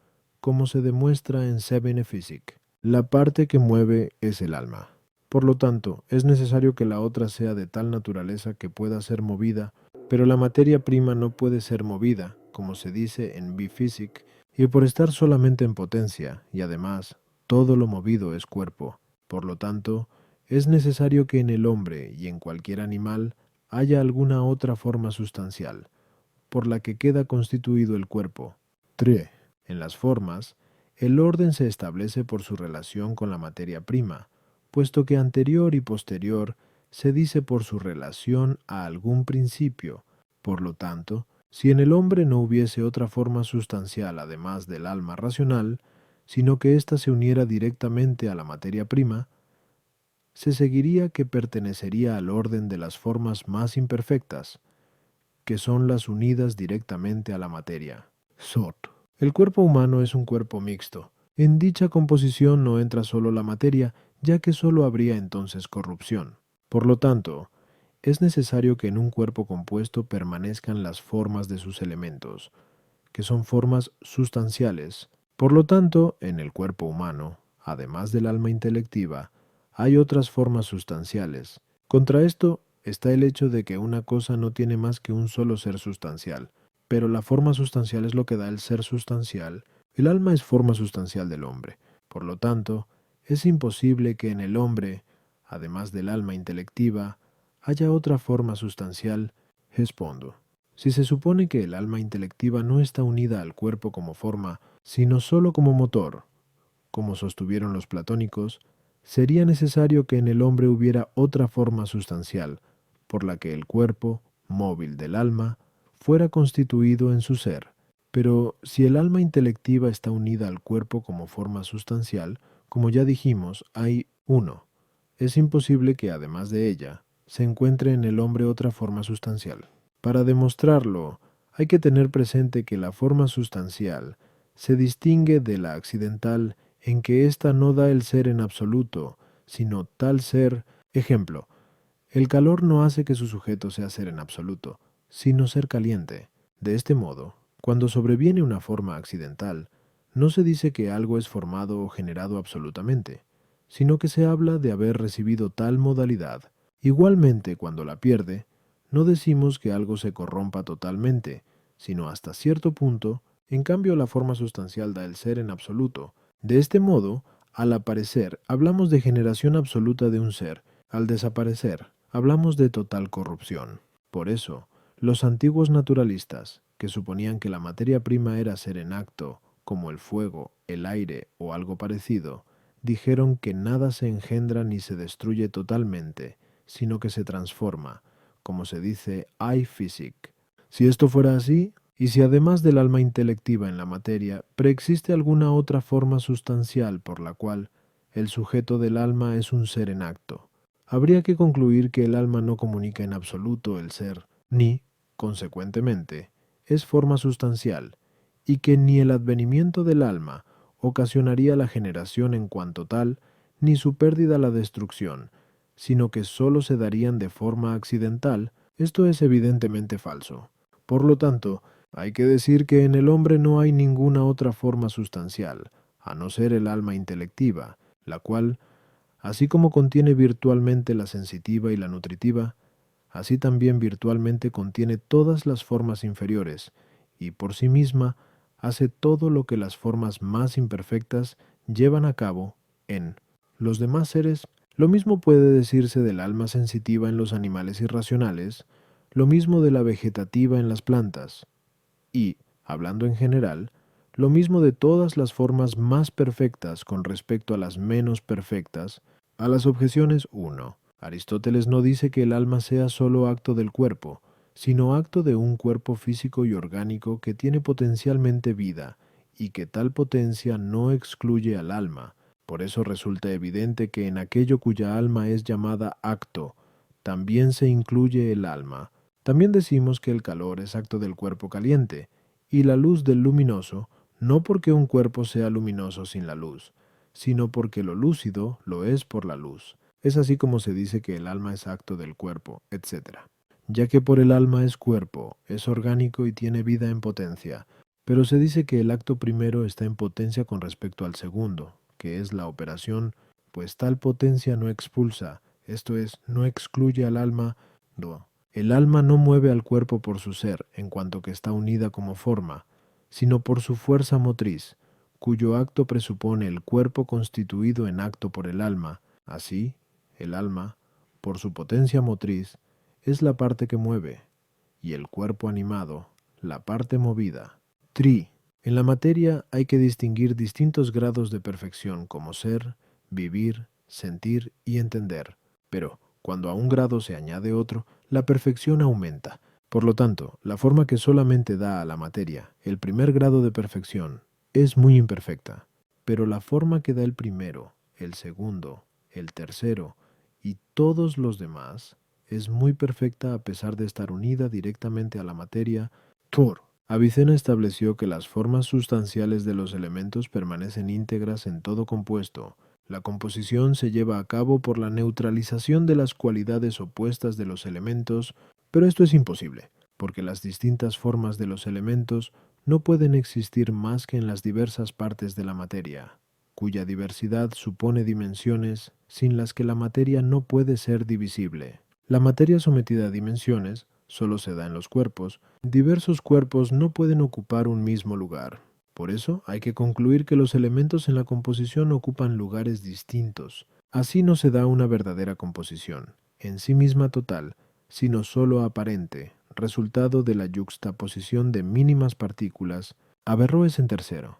como se demuestra en Seven Physic. La parte que mueve es el alma. Por lo tanto, es necesario que la otra sea de tal naturaleza que pueda ser movida, pero la materia prima no puede ser movida, como se dice en B-Physic, y por estar solamente en potencia, y además, todo lo movido es cuerpo. Por lo tanto, es necesario que en el hombre y en cualquier animal haya alguna otra forma sustancial, por la que queda constituido el cuerpo. 3. En las formas, el orden se establece por su relación con la materia prima, puesto que anterior y posterior se dice por su relación a algún principio. Por lo tanto, si en el hombre no hubiese otra forma sustancial además del alma racional, sino que ésta se uniera directamente a la materia prima, se seguiría que pertenecería al orden de las formas más imperfectas, que son las unidas directamente a la materia. Sot. El cuerpo humano es un cuerpo mixto. En dicha composición no entra solo la materia, ya que solo habría entonces corrupción. Por lo tanto, es necesario que en un cuerpo compuesto permanezcan las formas de sus elementos, que son formas sustanciales. Por lo tanto, en el cuerpo humano, además del alma intelectiva, hay otras formas sustanciales. Contra esto está el hecho de que una cosa no tiene más que un solo ser sustancial, pero la forma sustancial es lo que da el ser sustancial. El alma es forma sustancial del hombre. Por lo tanto, es imposible que en el hombre, además del alma intelectiva, haya otra forma sustancial. Respondo: si se supone que el alma intelectiva no está unida al cuerpo como forma, sino sólo como motor, como sostuvieron los platónicos, sería necesario que en el hombre hubiera otra forma sustancial, por la que el cuerpo, móvil del alma, fuera constituido en su ser. Pero si el alma intelectiva está unida al cuerpo como forma sustancial, como ya dijimos, hay 1. Es imposible que además de ella se encuentre en el hombre otra forma sustancial. Para demostrarlo, hay que tener presente que la forma sustancial se distingue de la accidental en que ésta no da el ser en absoluto, sino tal ser. Ejemplo: el calor no hace que su sujeto sea ser en absoluto, sino ser caliente. De este modo, cuando sobreviene una forma accidental, no se dice que algo es formado o generado absolutamente, sino que se habla de haber recibido tal modalidad. Igualmente, cuando la pierde, no decimos que algo se corrompa totalmente, sino hasta cierto punto. En cambio, la forma sustancial da el ser en absoluto. De este modo, al aparecer, hablamos de generación absoluta de un ser, Al desaparecer, hablamos de total corrupción. Por eso, los antiguos naturalistas, que suponían que la materia prima era ser en acto, como el fuego, el aire o algo parecido, dijeron que nada se engendra ni se destruye totalmente, sino que se transforma, como se dice I physic. Si esto fuera así, y si además del alma intelectiva en la materia, preexiste alguna otra forma sustancial por la cual el sujeto del alma es un ser en acto, habría que concluir que el alma no comunica en absoluto el ser, ni, consecuentemente, es forma sustancial, y que ni el advenimiento del alma ocasionaría la generación en cuanto tal, ni su pérdida la destrucción, sino que sólo se darían de forma accidental. Esto es evidentemente falso. Por lo tanto, hay que decir que en el hombre no hay ninguna otra forma sustancial, a no ser el alma intelectiva, la cual, así como contiene virtualmente la sensitiva y la nutritiva, así también virtualmente contiene todas las formas inferiores, y por sí misma hace todo lo que las formas más imperfectas llevan a cabo en los demás seres. Lo mismo puede decirse del alma sensitiva en los animales irracionales, lo mismo de la vegetativa en las plantas, y, hablando en general, lo mismo de todas las formas más perfectas con respecto a las menos perfectas. A las objeciones 1. Aristóteles no dice que el alma sea solo acto del cuerpo, sino acto de un cuerpo físico y orgánico que tiene potencialmente vida, y que tal potencia no excluye al alma. Por eso resulta evidente que en aquello cuya alma es llamada acto, también se incluye el alma. También decimos que el calor es acto del cuerpo caliente, y la luz del luminoso, no porque un cuerpo sea luminoso sin la luz, sino porque lo lúcido lo es por la luz. Es así como se dice que el alma es acto del cuerpo, etc. Ya que por el alma es cuerpo, es orgánico y tiene vida en potencia, pero se dice que el acto primero está en potencia con respecto al segundo, que es la operación, pues tal potencia no expulsa, esto es, no excluye al alma. No. El alma no mueve al cuerpo por su ser, en cuanto que está unida como forma, sino por su fuerza motriz, cuyo acto presupone el cuerpo constituido en acto por el alma. Así, el alma, por su potencia motriz, es la parte que mueve, y el cuerpo animado, la parte movida. En la materia hay que distinguir distintos grados de perfección como ser, vivir, sentir y entender, pero cuando a un grado se añade otro, la perfección aumenta. Por lo tanto, la forma que solamente da a la materia el primer grado de perfección es muy imperfecta, pero la forma que da el primero, el segundo, el tercero y todos los demás es muy perfecta a pesar de estar unida directamente a la materia. Avicena estableció que las formas sustanciales de los elementos permanecen íntegras en todo compuesto. La composición se lleva a cabo por la neutralización de las cualidades opuestas de los elementos, pero esto es imposible, porque las distintas formas de los elementos no pueden existir más que en las diversas partes de la materia, cuya diversidad supone dimensiones sin las que la materia no puede ser divisible. La materia sometida a dimensiones solo se da en los cuerpos. Diversos cuerpos no pueden ocupar un mismo lugar. Por eso hay que concluir que los elementos en la composición ocupan lugares distintos. Así no se da una verdadera composición, en sí misma total, sino sólo aparente, resultado de la yuxtaposición de mínimas partículas. Averroes en tercero.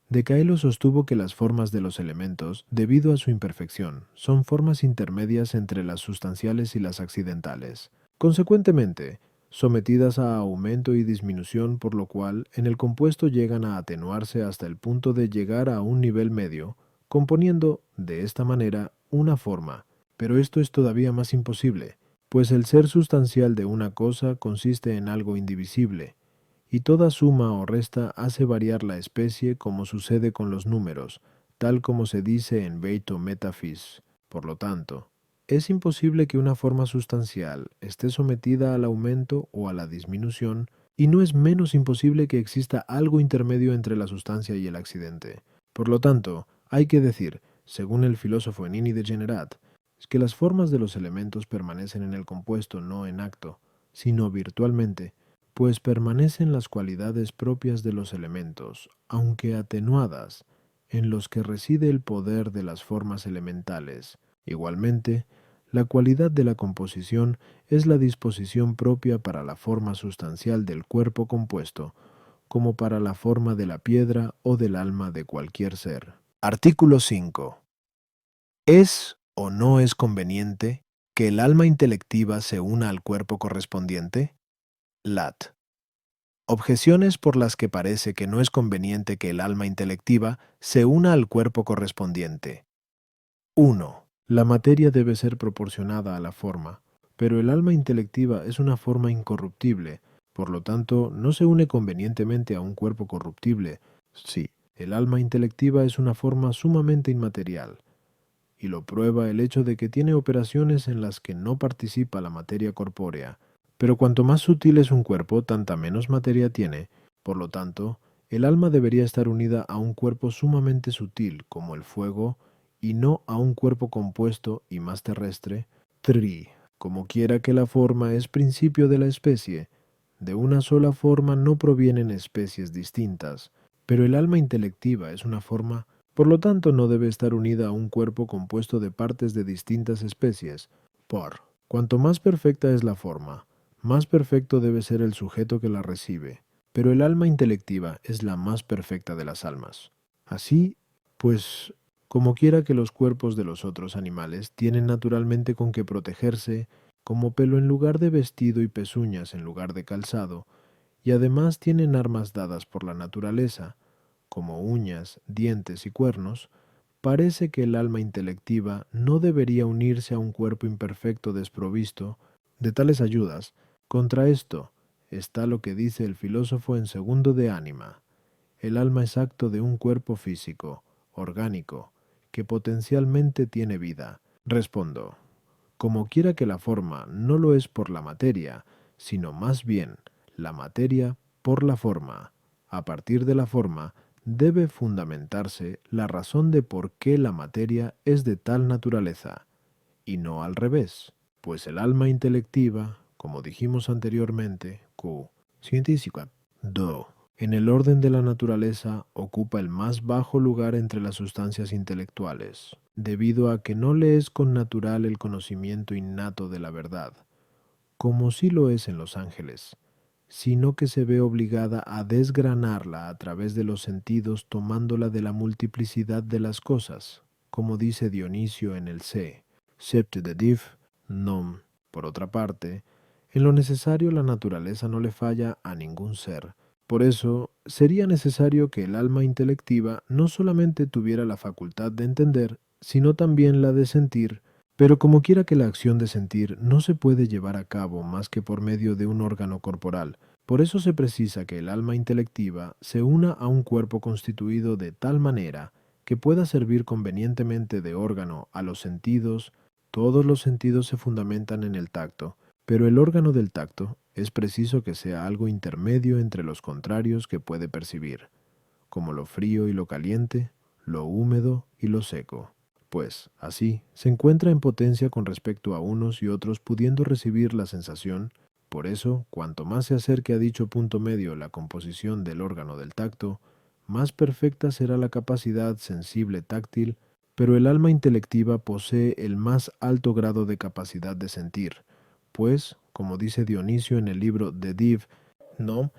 De Caelo sostuvo que las formas de los elementos, debido a su imperfección, son formas intermedias entre las sustanciales y las accidentales. Consecuentemente, sometidas a aumento y disminución, por lo cual en el compuesto llegan a atenuarse hasta el punto de llegar a un nivel medio, componiendo, de esta manera, una forma. Pero esto es todavía más imposible, pues el ser sustancial de una cosa consiste en algo indivisible, y toda suma o resta hace variar la especie como sucede con los números, tal como se dice en Beito Metaphys. Por lo tanto, es imposible que una forma sustancial esté sometida al aumento o a la disminución, y no es menos imposible que exista algo intermedio entre la sustancia y el accidente. Por lo tanto, hay que decir, según el filósofo Nini de Generat, que las formas de los elementos permanecen en el compuesto no en acto, sino virtualmente, pues permanecen las cualidades propias de los elementos, aunque atenuadas, en los que reside el poder de las formas elementales. Igualmente, La cualidad de la composición es la disposición propia para la forma sustancial del cuerpo compuesto, como para la forma de la piedra o del alma de cualquier ser. Artículo 5. ¿Es o no es conveniente que el alma intelectiva se una al cuerpo correspondiente? Lat. Objeciones por las que parece que no es conveniente que el alma intelectiva se una al cuerpo correspondiente. 1. La materia debe ser proporcionada a la forma, pero el alma intelectiva es una forma incorruptible, por lo tanto no se une convenientemente a un cuerpo corruptible. Sí, el alma intelectiva es una forma sumamente inmaterial, y lo prueba el hecho de que tiene operaciones en las que no participa la materia corpórea. Pero cuanto más sutil es un cuerpo, tanta menos materia tiene. Por lo tanto, el alma debería estar unida a un cuerpo sumamente sutil, como el fuego, y no a un cuerpo compuesto y más terrestre. 3. Como quiera que la forma es principio de la especie, de una sola forma no provienen especies distintas, pero el alma intelectiva es una forma, por lo tanto no debe estar unida a un cuerpo compuesto de partes de distintas especies. Cuanto más perfecta es la forma, más perfecto debe ser el sujeto que la recibe, pero el alma intelectiva es la más perfecta de las almas. Así, pues, como quiera que los cuerpos de los otros animales tienen naturalmente con qué protegerse, como pelo en lugar de vestido y pezuñas en lugar de calzado, y además tienen armas dadas por la naturaleza, como uñas, dientes y cuernos, parece que el alma intelectiva no debería unirse a un cuerpo imperfecto desprovisto de tales ayudas. Contra esto está lo que dice el filósofo en Segundo de Ánima. El alma es acto de un cuerpo físico, orgánico, que potencialmente tiene vida. Respondo, como quiera que la forma no lo es por la materia, sino más bien la materia por la forma. A partir de la forma debe fundamentarse la razón de por qué la materia es de tal naturaleza, y no al revés, pues el alma intelectiva, como dijimos anteriormente, Q. Científica. Do. En el orden de la naturaleza ocupa el más bajo lugar entre las sustancias intelectuales, debido a que no le es connatural el conocimiento innato de la verdad, como sí lo es en los ángeles, sino que se ve obligada a desgranarla a través de los sentidos tomándola de la multiplicidad de las cosas, como dice Dionisio en el C. Sept de div, nom. Por otra parte, en lo necesario la naturaleza no le falla a ningún ser. Por eso, sería necesario que el alma intelectiva no solamente tuviera la facultad de entender, sino también la de sentir, pero como quiera que la acción de sentir no se puede llevar a cabo más que por medio de un órgano corporal, por eso se precisa que el alma intelectiva se una a un cuerpo constituido de tal manera que pueda servir convenientemente de órgano a los sentidos. Todos los sentidos se fundamentan en el tacto, pero el órgano del tacto es preciso que sea algo intermedio entre los contrarios que puede percibir, como lo frío y lo caliente, lo húmedo y lo seco. Pues, así, se encuentra en potencia con respecto a unos y otros pudiendo recibir la sensación. Por eso, cuanto más se acerque a dicho punto medio la composición del órgano del tacto, más perfecta será la capacidad sensible táctil, pero el alma intelectiva posee el más alto grado de capacidad de sentir, pues, como dice Dionisio en el libro de Div, no,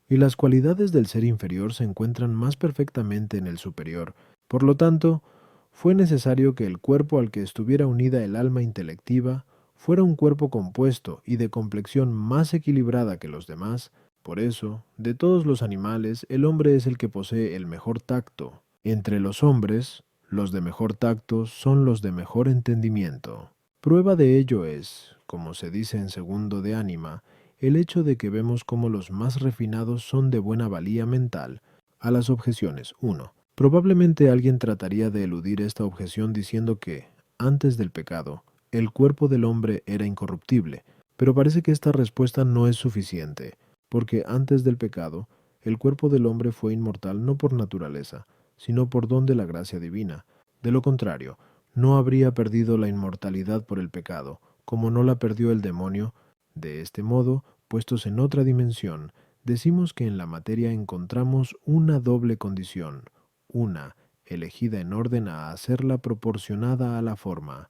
y las cualidades del ser inferior se encuentran más perfectamente en el superior. Por lo tanto, fue necesario que el cuerpo al que estuviera unida el alma intelectiva fuera un cuerpo compuesto y de complexión más equilibrada que los demás. Por eso, de todos los animales, el hombre es el que posee el mejor tacto. Entre los hombres, los de mejor tacto son los de mejor entendimiento. Prueba de ello es, como se dice en Segundo de Ánima, el hecho de que vemos cómo los más refinados son de buena valía mental. A las objeciones. 1. Probablemente alguien trataría de eludir esta objeción diciendo que, antes del pecado, el cuerpo del hombre era incorruptible, pero parece que esta respuesta no es suficiente, porque antes del pecado, el cuerpo del hombre fue inmortal no por naturaleza, sino por don de la gracia divina. De lo contrario, no habría perdido la inmortalidad por el pecado, como no la perdió el demonio. De este modo, puestos en otra dimensión, decimos que en la materia encontramos una doble condición, una, elegida en orden a hacerla proporcionada a la forma,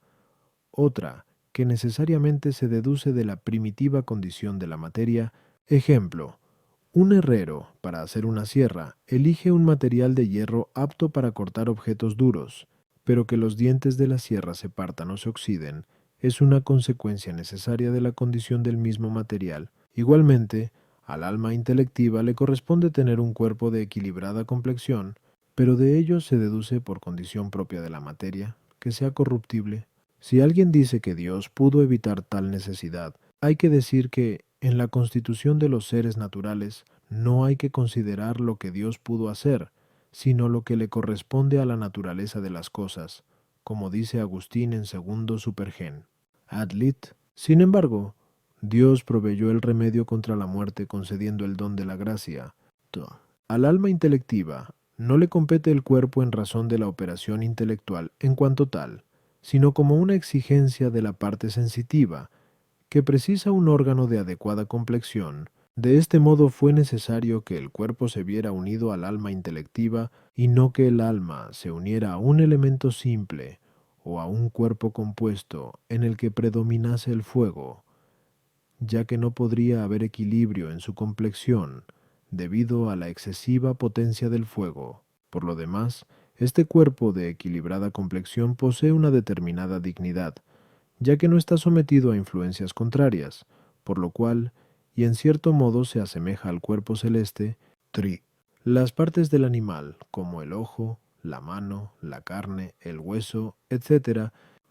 otra, que necesariamente se deduce de la primitiva condición de la materia. Ejemplo: un herrero, para hacer una sierra, elige un material de hierro apto para cortar objetos duros, pero que los dientes de la sierra se partan o se oxiden es una consecuencia necesaria de la condición del mismo material. Igualmente, al alma intelectiva le corresponde tener un cuerpo de equilibrada complexión, pero de ello se deduce por condición propia de la materia, que sea corruptible. Si alguien dice que Dios pudo evitar tal necesidad, hay que decir que, en la constitución de los seres naturales, no hay que considerar lo que Dios pudo hacer, sino lo que le corresponde a la naturaleza de las cosas, como dice Agustín en segundo Supergen. Ad lit. Sin embargo, Dios proveyó el remedio contra la muerte concediendo el don de la gracia. Al alma intelectiva no le compete el cuerpo en razón de la operación intelectual en cuanto tal, sino como una exigencia de la parte sensitiva, que precisa un órgano de adecuada complexión. De este modo fue necesario que el cuerpo se viera unido al alma intelectiva y no que el alma se uniera a un elemento simple o a un cuerpo compuesto en el que predominase el fuego, ya que no podría haber equilibrio en su complexión debido a la excesiva potencia del fuego. Por lo demás, este cuerpo de equilibrada complexión posee una determinada dignidad, ya que no está sometido a influencias contrarias, por lo cual, y en cierto modo se asemeja al cuerpo celeste. Las partes del animal, como el ojo, la mano, la carne, el hueso, etc.,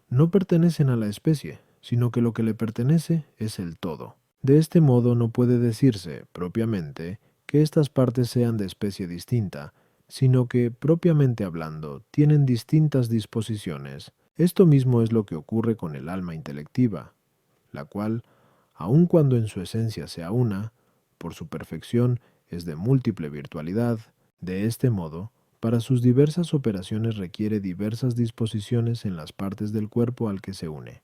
no pertenecen a la especie, sino que lo que le pertenece es el todo. De este modo no puede decirse, propiamente, que estas partes sean de especie distinta, sino que, propiamente hablando, tienen distintas disposiciones. Esto mismo es lo que ocurre con el alma intelectiva, la cual, aun cuando en su esencia sea una, por su perfección es de múltiple virtualidad. De este modo, para sus diversas operaciones requiere diversas disposiciones en las partes del cuerpo al que se une.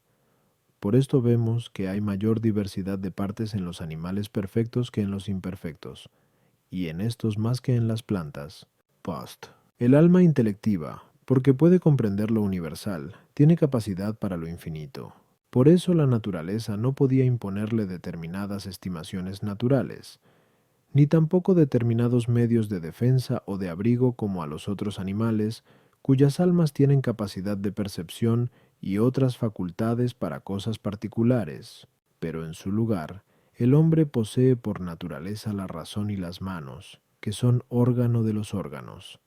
Por esto vemos que hay mayor diversidad de partes en los animales perfectos que en los imperfectos, y en estos más que en las plantas. Post. El alma intelectiva, porque puede comprender lo universal, tiene capacidad para lo infinito. Por eso la naturaleza no podía imponerle determinadas estimaciones naturales, ni tampoco determinados medios de defensa o de abrigo como a los otros animales, cuyas almas tienen capacidad de percepción y otras facultades para cosas particulares. Pero en su lugar, el hombre posee por naturaleza la razón y las manos, que son órgano de los órganos,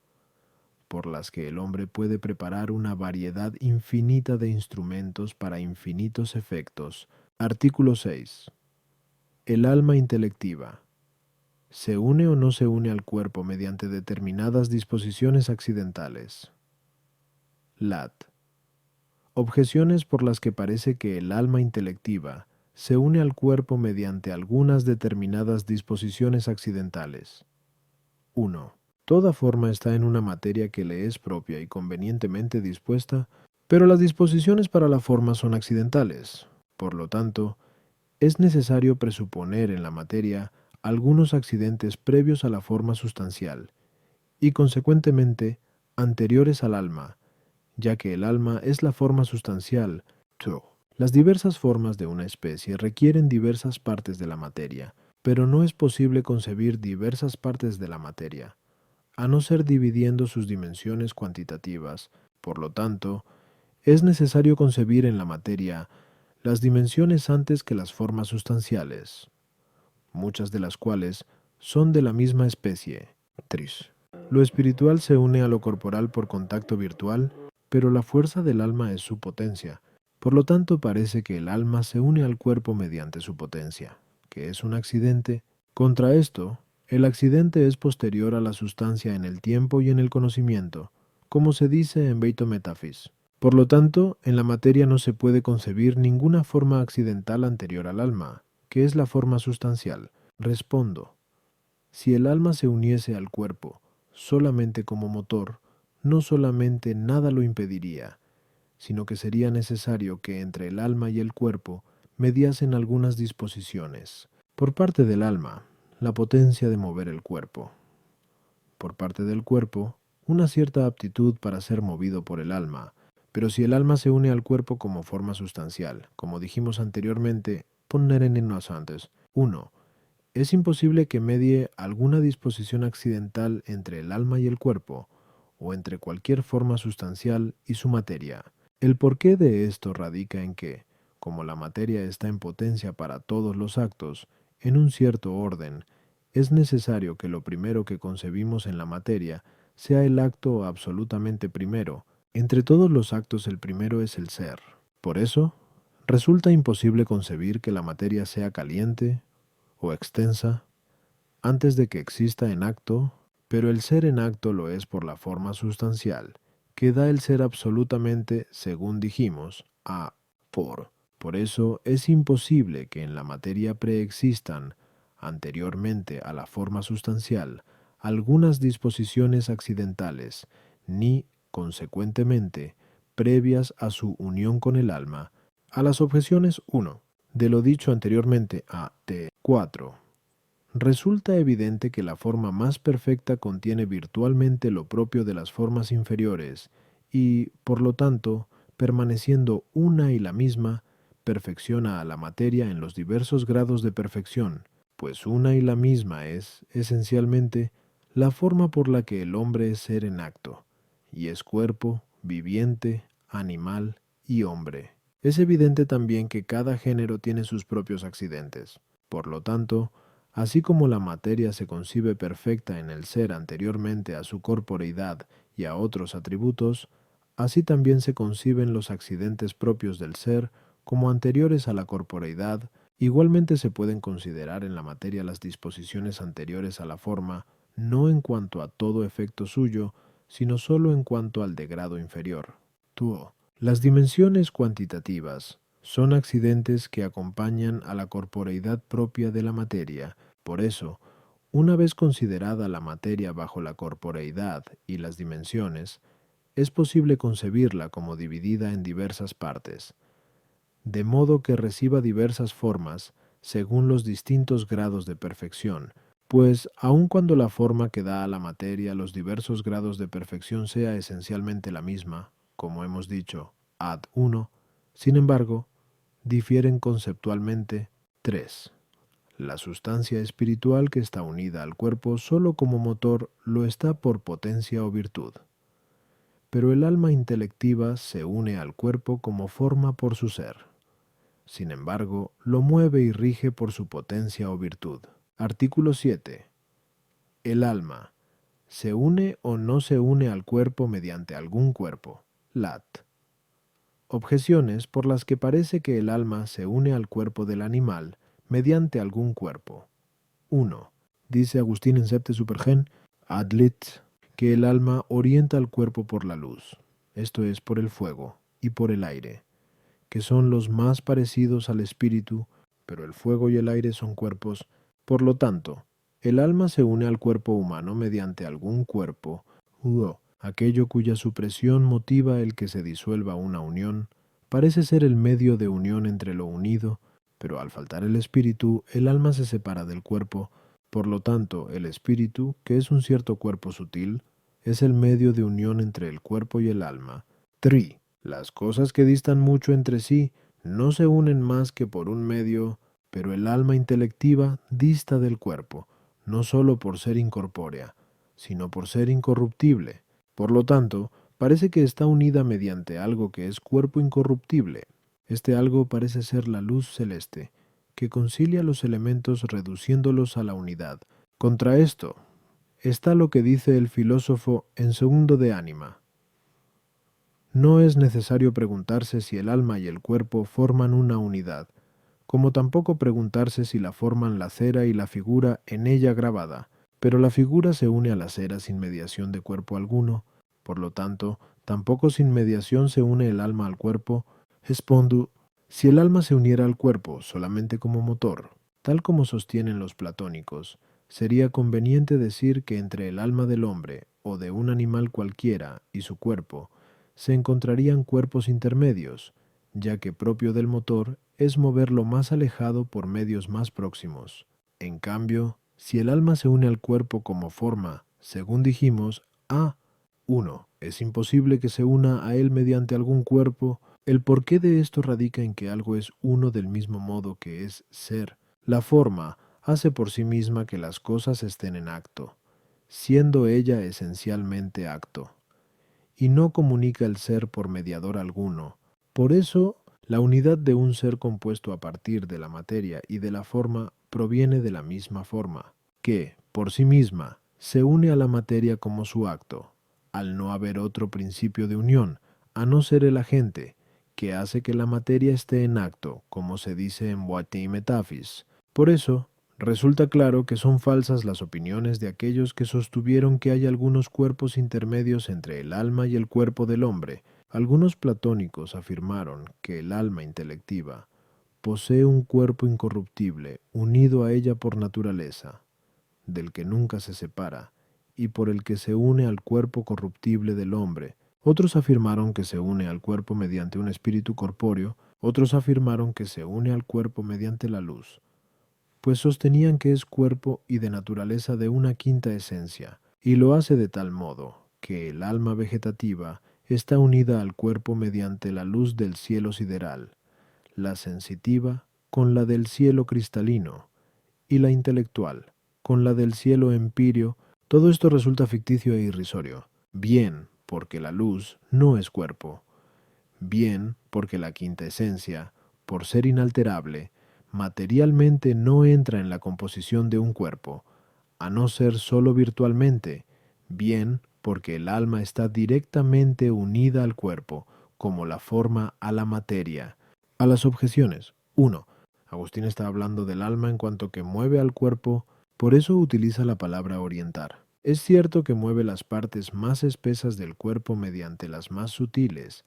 por las que el hombre puede preparar una variedad infinita de instrumentos para infinitos efectos. Artículo 6. El alma intelectiva se une o no se une al cuerpo mediante determinadas disposiciones accidentales. Lat. Objeciones por las que parece que el alma intelectiva se une al cuerpo mediante algunas determinadas disposiciones accidentales. 1. Toda forma está en una materia que le es propia y convenientemente dispuesta, pero las disposiciones para la forma son accidentales. Por lo tanto, es necesario presuponer en la materia algunos accidentes previos a la forma sustancial, y consecuentemente anteriores al alma, ya que el alma es la forma sustancial. 2. Las diversas formas de una especie requieren diversas partes de la materia, pero no es posible concebir diversas partes de la materia, a no ser dividiendo sus dimensiones cuantitativas. Por lo tanto, es necesario concebir en la materia las dimensiones antes que las formas sustanciales, muchas de las cuales son de la misma especie. 3. Lo espiritual se une a lo corporal por contacto virtual, pero la fuerza del alma es su potencia. Por lo tanto, parece que el alma se une al cuerpo mediante su potencia, que es un accidente. Contra esto, el accidente es posterior a la sustancia en el tiempo y en el conocimiento, como se dice en Beito Metafis. Por lo tanto, en la materia no se puede concebir ninguna forma accidental anterior al alma, que es la forma sustancial. Respondo: si el alma se uniese al cuerpo solamente como motor, no solamente nada lo impediría, sino que sería necesario que entre el alma y el cuerpo mediasen algunas disposiciones. Por parte del alma, la potencia de mover el cuerpo. Por parte del cuerpo, una cierta aptitud para ser movido por el alma, Pero si el alma se une al cuerpo como forma sustancial, como dijimos anteriormente, poner en antes. 1. Es imposible que medie alguna disposición accidental entre el alma y el cuerpo, o entre cualquier forma sustancial y su materia. El porqué de esto radica en que, como la materia está en potencia para todos los actos, en un cierto orden, es necesario que lo primero que concebimos en la materia sea el acto absolutamente primero. Entre todos los actos el primero es el ser. Por eso, resulta imposible concebir que la materia sea caliente o extensa antes de que exista en acto, pero el ser en acto lo es por la forma sustancial, que da el ser absolutamente, según dijimos, a por. Por eso es imposible que en la materia preexistan, anteriormente a la forma sustancial, algunas disposiciones accidentales, ni, consecuentemente, previas a su unión con el alma. A las objeciones 1. De lo dicho anteriormente a T4. Resulta evidente que la forma más perfecta contiene virtualmente lo propio de las formas inferiores y, por lo tanto, permaneciendo una y la misma, perfecciona a la materia en los diversos grados de perfección, pues una y la misma es, esencialmente, la forma por la que el hombre es ser en acto, y es cuerpo, viviente, animal y hombre. Es evidente también que cada género tiene sus propios accidentes. Por lo tanto, así como la materia se concibe perfecta en el ser anteriormente a su corporeidad y a otros atributos, así también se conciben los accidentes propios del ser como anteriores a la corporeidad. Igualmente se pueden considerar en la materia las disposiciones anteriores a la forma, no en cuanto a todo efecto suyo, sino sólo en cuanto al de grado inferior. Tuo. Las dimensiones cuantitativas son accidentes que acompañan a la corporeidad propia de la materia. Por eso, una vez considerada la materia bajo la corporeidad y las dimensiones, es posible concebirla como dividida en diversas partes, de modo que reciba diversas formas según los distintos grados de perfección, pues aun cuando la forma que da a la materia los diversos grados de perfección sea esencialmente la misma, como hemos dicho, ad 1, sin embargo, difieren conceptualmente. 3. La sustancia espiritual que está unida al cuerpo solo como motor lo está por potencia o virtud, pero el alma intelectiva se une al cuerpo como forma por su ser. Sin embargo, lo mueve y rige por su potencia o virtud. Artículo 7. El alma se une o no se une al cuerpo mediante algún cuerpo. Lat. Objeciones por las que parece que el alma se une al cuerpo del animal mediante algún cuerpo. 1. Dice Agustín en Septe Supergen, Adlit, que el alma orienta al cuerpo por la luz, esto es, por el fuego y por el aire, que son los más parecidos al espíritu, pero el fuego y el aire son cuerpos. Por lo tanto, el alma se une al cuerpo humano mediante algún cuerpo, aquello cuya supresión motiva el que se disuelva una unión, parece ser el medio de unión entre lo unido, pero al faltar el espíritu, el alma se separa del cuerpo. Por lo tanto, el espíritu, que es un cierto cuerpo sutil, es el medio de unión entre el cuerpo y el alma. 3. Las cosas que distan mucho entre sí no se unen más que por un medio, pero el alma intelectiva dista del cuerpo, no sólo por ser incorpórea, sino por ser incorruptible. Por lo tanto, parece que está unida mediante algo que es cuerpo incorruptible. Este algo parece ser la luz celeste, que concilia los elementos reduciéndolos a la unidad. Contra esto está lo que dice el filósofo en Segundo de Ánima. No es necesario preguntarse si el alma y el cuerpo forman una unidad, como tampoco preguntarse si la forman la cera y la figura en ella grabada, pero la figura se une a la cera sin mediación de cuerpo alguno, por lo tanto, tampoco sin mediación se une el alma al cuerpo. Respondo, si el alma se uniera al cuerpo solamente como motor, tal como sostienen los platónicos, sería conveniente decir que entre el alma del hombre o de un animal cualquiera y su cuerpo se encontrarían cuerpos intermedios, ya que propio del motor es moverlo más alejado por medios más próximos. En cambio, si el alma se une al cuerpo como forma, según dijimos, 1. Es imposible que se una a él mediante algún cuerpo. El porqué de esto radica en que algo es uno del mismo modo que es ser. La forma hace por sí misma que las cosas estén en acto, siendo ella esencialmente acto, y no comunica el ser por mediador alguno. Por eso, la unidad de un ser compuesto a partir de la materia y de la forma proviene de la misma forma, que, por sí misma, se une a la materia como su acto, al no haber otro principio de unión, a no ser el agente, que hace que la materia esté en acto, como se dice en Boité y Métaphyse. Por eso, resulta claro que son falsas las opiniones de aquellos que sostuvieron que hay algunos cuerpos intermedios entre el alma y el cuerpo del hombre. Algunos platónicos afirmaron que el alma intelectiva posee un cuerpo incorruptible, unido a ella por naturaleza, del que nunca se separa, y por el que se une al cuerpo corruptible del hombre. Otros afirmaron que se une al cuerpo mediante un espíritu corpóreo, otros afirmaron que se une al cuerpo mediante la luz, pues sostenían que es cuerpo y de naturaleza de una quinta esencia, y lo hace de tal modo que el alma vegetativa está unida al cuerpo mediante la luz del cielo sideral, la sensitiva con la del cielo cristalino, y la intelectual con la del cielo empíreo. Todo esto resulta ficticio e irrisorio, bien porque la luz no es cuerpo, bien porque la quinta esencia, por ser inalterable, materialmente no entra en la composición de un cuerpo, a no ser sólo virtualmente, bien porque el alma está directamente unida al cuerpo, como la forma a la materia. A las objeciones. 1. Agustín está hablando del alma en cuanto que mueve al cuerpo, por eso utiliza la palabra orientar. Es cierto que mueve las partes más espesas del cuerpo mediante las más sutiles,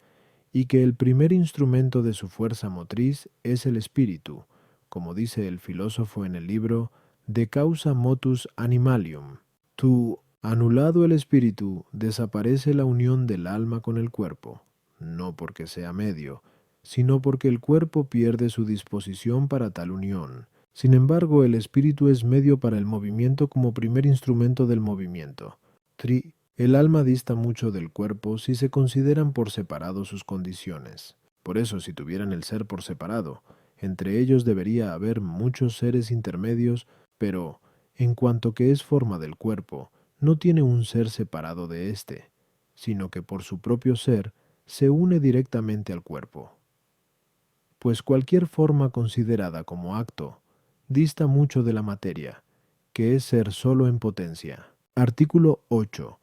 y que el primer instrumento de su fuerza motriz es el espíritu, como dice el filósofo en el libro De causa motus animalium. Tu anulado el espíritu, desaparece la unión del alma con el cuerpo, no porque sea medio, sino porque el cuerpo pierde su disposición para tal unión. Sin embargo, el espíritu es medio para el movimiento como primer instrumento del movimiento. El alma dista mucho del cuerpo si se consideran por separado sus condiciones. Por eso, si tuvieran el ser por separado, entre ellos debería haber muchos seres intermedios, pero, en cuanto que es forma del cuerpo, no tiene un ser separado de éste, sino que por su propio ser se une directamente al cuerpo. Pues cualquier forma considerada como acto dista mucho de la materia, que es ser solo en potencia. Artículo 8.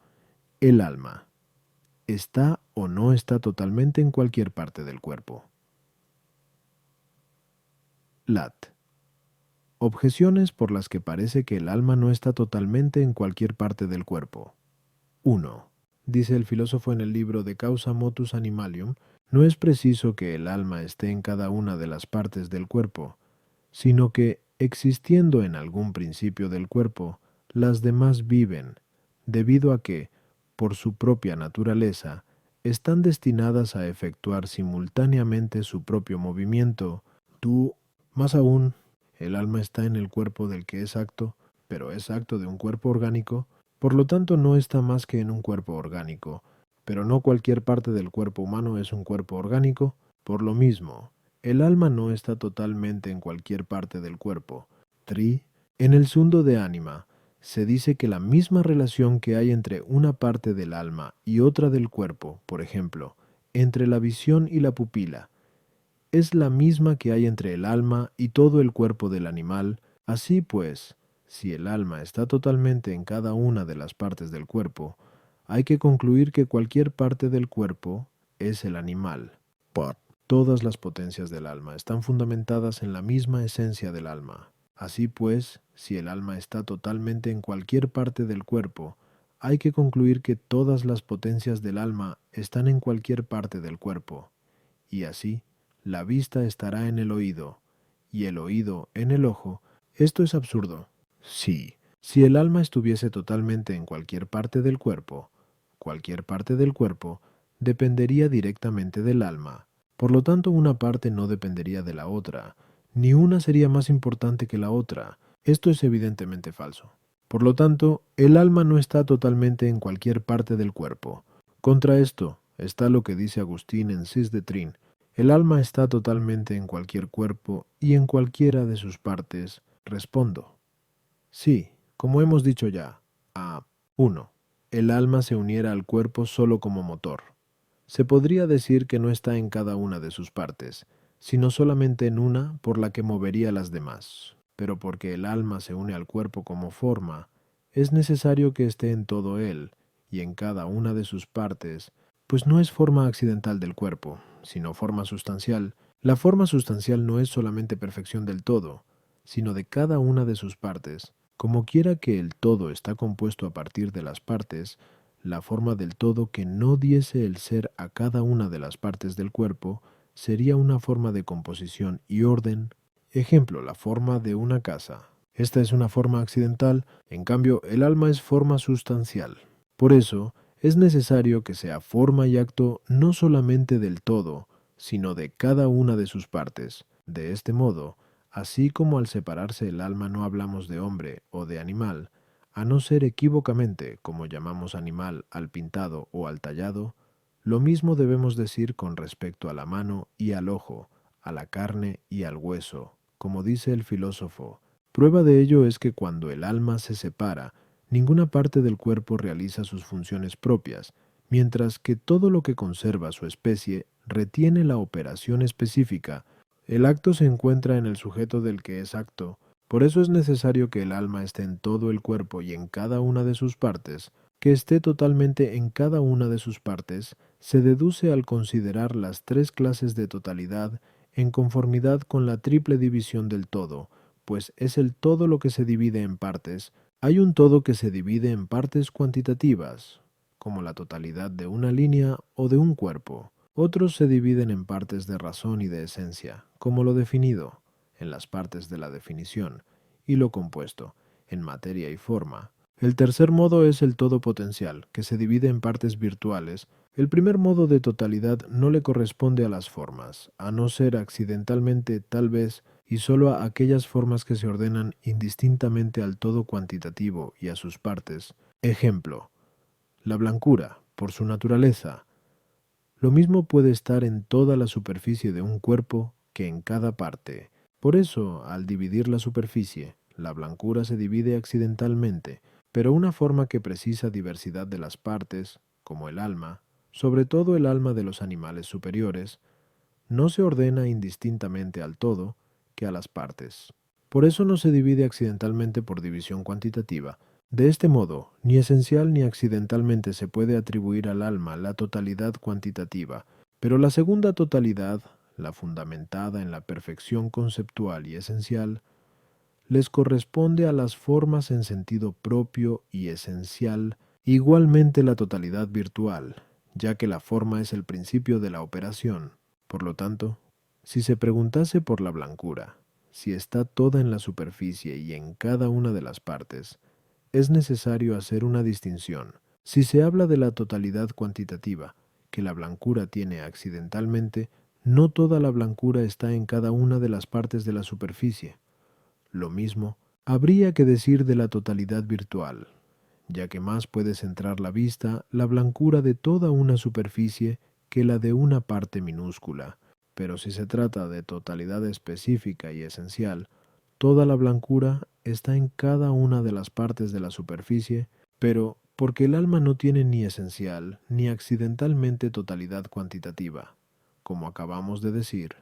El alma ¿está o no está totalmente en cualquier parte del cuerpo? Lat. Objeciones por las que parece que el alma no está totalmente en cualquier parte del cuerpo. 1. Dice el filósofo en el libro De causa motus animalium, no es preciso que el alma esté en cada una de las partes del cuerpo, sino que, existiendo en algún principio del cuerpo, las demás viven, debido a que, por su propia naturaleza, están destinadas a efectuar simultáneamente su propio movimiento. Más aún, el alma está en el cuerpo del que es acto, pero es acto de un cuerpo orgánico, por lo tanto no está más que en un cuerpo orgánico, pero no cualquier parte del cuerpo humano es un cuerpo orgánico. Por lo mismo, el alma no está totalmente en cualquier parte del cuerpo. En el Sundo de Ánima, se dice que la misma relación que hay entre una parte del alma y otra del cuerpo, por ejemplo, entre la visión y la pupila, es la misma que hay entre el alma y todo el cuerpo del animal. Así pues, si el alma está totalmente en cada una de las partes del cuerpo, hay que concluir que cualquier parte del cuerpo es el animal. Todas las potencias del alma están fundamentadas en la misma esencia del alma. Así pues, si el alma está totalmente en cualquier parte del cuerpo, hay que concluir que todas las potencias del alma están en cualquier parte del cuerpo. Y así, la vista estará en el oído, y el oído en el ojo. Esto es absurdo. Sí, si el alma estuviese totalmente en cualquier parte del cuerpo dependería directamente del alma. Por lo tanto, una parte no dependería de la otra, ni una sería más importante que la otra. Esto es evidentemente falso. Por lo tanto, el alma no está totalmente en cualquier parte del cuerpo. Contra esto está lo que dice Agustín en Cis de Trin: el alma está totalmente en cualquier cuerpo y en cualquiera de sus partes. Respondo: sí, como hemos dicho ya. A 1. El alma se uniera al cuerpo solo como motor. Se podría decir que no está en cada una de sus partes, sino solamente en una por la que movería las demás. Pero porque el alma se une al cuerpo como forma, es necesario que esté en todo él y en cada una de sus partes, pues no es forma accidental del cuerpo, sino forma sustancial. La forma sustancial no es solamente perfección del todo, sino de cada una de sus partes. Como quiera que el todo está compuesto a partir de las partes, la forma del todo que no diese el ser a cada una de las partes del cuerpo sería una forma de composición y orden. Ejemplo, la forma de una casa. Esta es una forma accidental, en cambio el alma es forma sustancial. Por eso, es necesario que sea forma y acto no solamente del todo, sino de cada una de sus partes. De este modo, así como al separarse el alma no hablamos de hombre o de animal, a no ser equívocamente como llamamos animal al pintado o al tallado, lo mismo debemos decir con respecto a la mano y al ojo, a la carne y al hueso, como dice el filósofo. Prueba de ello es que cuando el alma se separa, ninguna parte del cuerpo realiza sus funciones propias, mientras que todo lo que conserva su especie retiene la operación específica. El acto se encuentra en el sujeto del que es acto. Por eso es necesario que el alma esté en todo el cuerpo y en cada una de sus partes. Que esté totalmente en cada una de sus partes se deduce al considerar las tres clases de totalidad en conformidad con la triple división del todo, pues es el todo lo que se divide en partes. Hay un todo que se divide en partes cuantitativas, como la totalidad de una línea o de un cuerpo. Otros se dividen en partes de razón y de esencia, como lo definido, en las partes de la definición, y lo compuesto, en materia y forma. El tercer modo es el todo potencial, que se divide en partes virtuales. El primer modo de totalidad no le corresponde a las formas, a no ser accidentalmente tal vez, y sólo a aquellas formas que se ordenan indistintamente al todo cuantitativo y a sus partes. Ejemplo: la blancura, por su naturaleza. Lo mismo puede estar en toda la superficie de un cuerpo que en cada parte. Por eso, al dividir la superficie, la blancura se divide accidentalmente, pero una forma que precisa diversidad de las partes, como el alma, sobre todo el alma de los animales superiores, no se ordena indistintamente al todo que a las partes. Por eso no se divide accidentalmente por división cuantitativa. De este modo, ni esencial ni accidentalmente se puede atribuir al alma la totalidad cuantitativa, pero la segunda totalidad, la fundamentada en la perfección conceptual y esencial, les corresponde a las formas en sentido propio y esencial, igualmente la totalidad virtual, ya que la forma es el principio de la operación. Por lo tanto, si se preguntase por la blancura, si está toda en la superficie y en cada una de las partes, es necesario hacer una distinción. Si se habla de la totalidad cuantitativa que la blancura tiene accidentalmente, no toda la blancura está en cada una de las partes de la superficie. Lo mismo habría que decir de la totalidad virtual, ya que más puede centrar la vista la blancura de toda una superficie que la de una parte minúscula. Pero si se trata de totalidad específica y esencial, toda la blancura está en cada una de las partes de la superficie, pero porque el alma no tiene ni esencial ni accidentalmente totalidad cuantitativa, como acabamos de decir,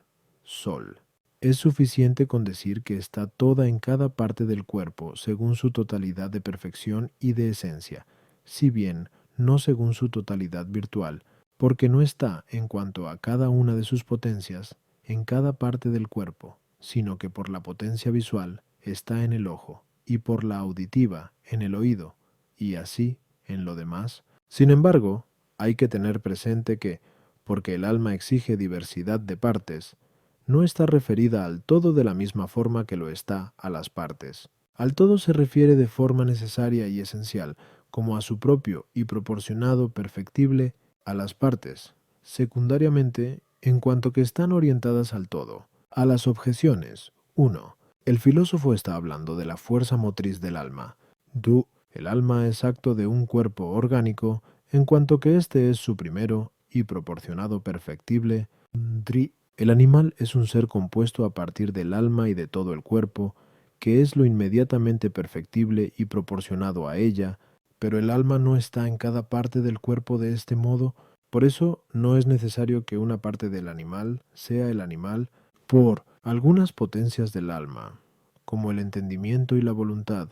sol. Es suficiente con decir que está toda en cada parte del cuerpo según su totalidad de perfección y de esencia, si bien no según su totalidad virtual, porque no está, en cuanto a cada una de sus potencias, en cada parte del cuerpo, sino que por la potencia visual está en el ojo, y por la auditiva en el oído, y así en lo demás. Sin embargo, hay que tener presente que, porque el alma exige diversidad de partes, no está referida al todo de la misma forma que lo está a las partes. Al todo se refiere de forma necesaria y esencial, como a su propio y proporcionado perfectible a las partes, secundariamente, en cuanto que están orientadas al todo. A las objeciones. 1. El filósofo está hablando de la fuerza motriz del alma. El alma es acto de un cuerpo orgánico, en cuanto que éste es su primero y proporcionado perfectible. El animal es un ser compuesto a partir del alma y de todo el cuerpo, que es lo inmediatamente perfectible y proporcionado a ella, pero el alma no está en cada parte del cuerpo de este modo, por eso no es necesario que una parte del animal sea el animal, por algunas potencias del alma, como el entendimiento y la voluntad,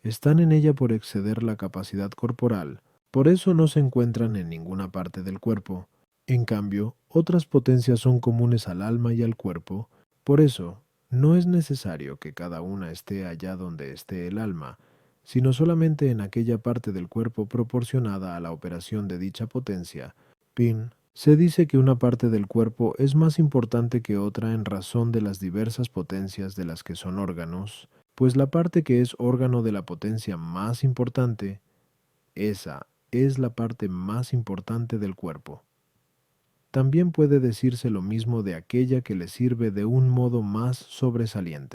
están en ella por exceder la capacidad corporal, por eso no se encuentran en ninguna parte del cuerpo. En cambio, otras potencias son comunes al alma y al cuerpo, por eso no es necesario que cada una esté allá donde esté el alma, sino solamente en aquella parte del cuerpo proporcionada a la operación de dicha potencia. Pin. Se dice que una parte del cuerpo es más importante que otra en razón de las diversas potencias de las que son órganos, pues la parte que es órgano de la potencia más importante, esa es la parte más importante del cuerpo. También puede decirse lo mismo de aquella que le sirve de un modo más sobresaliente.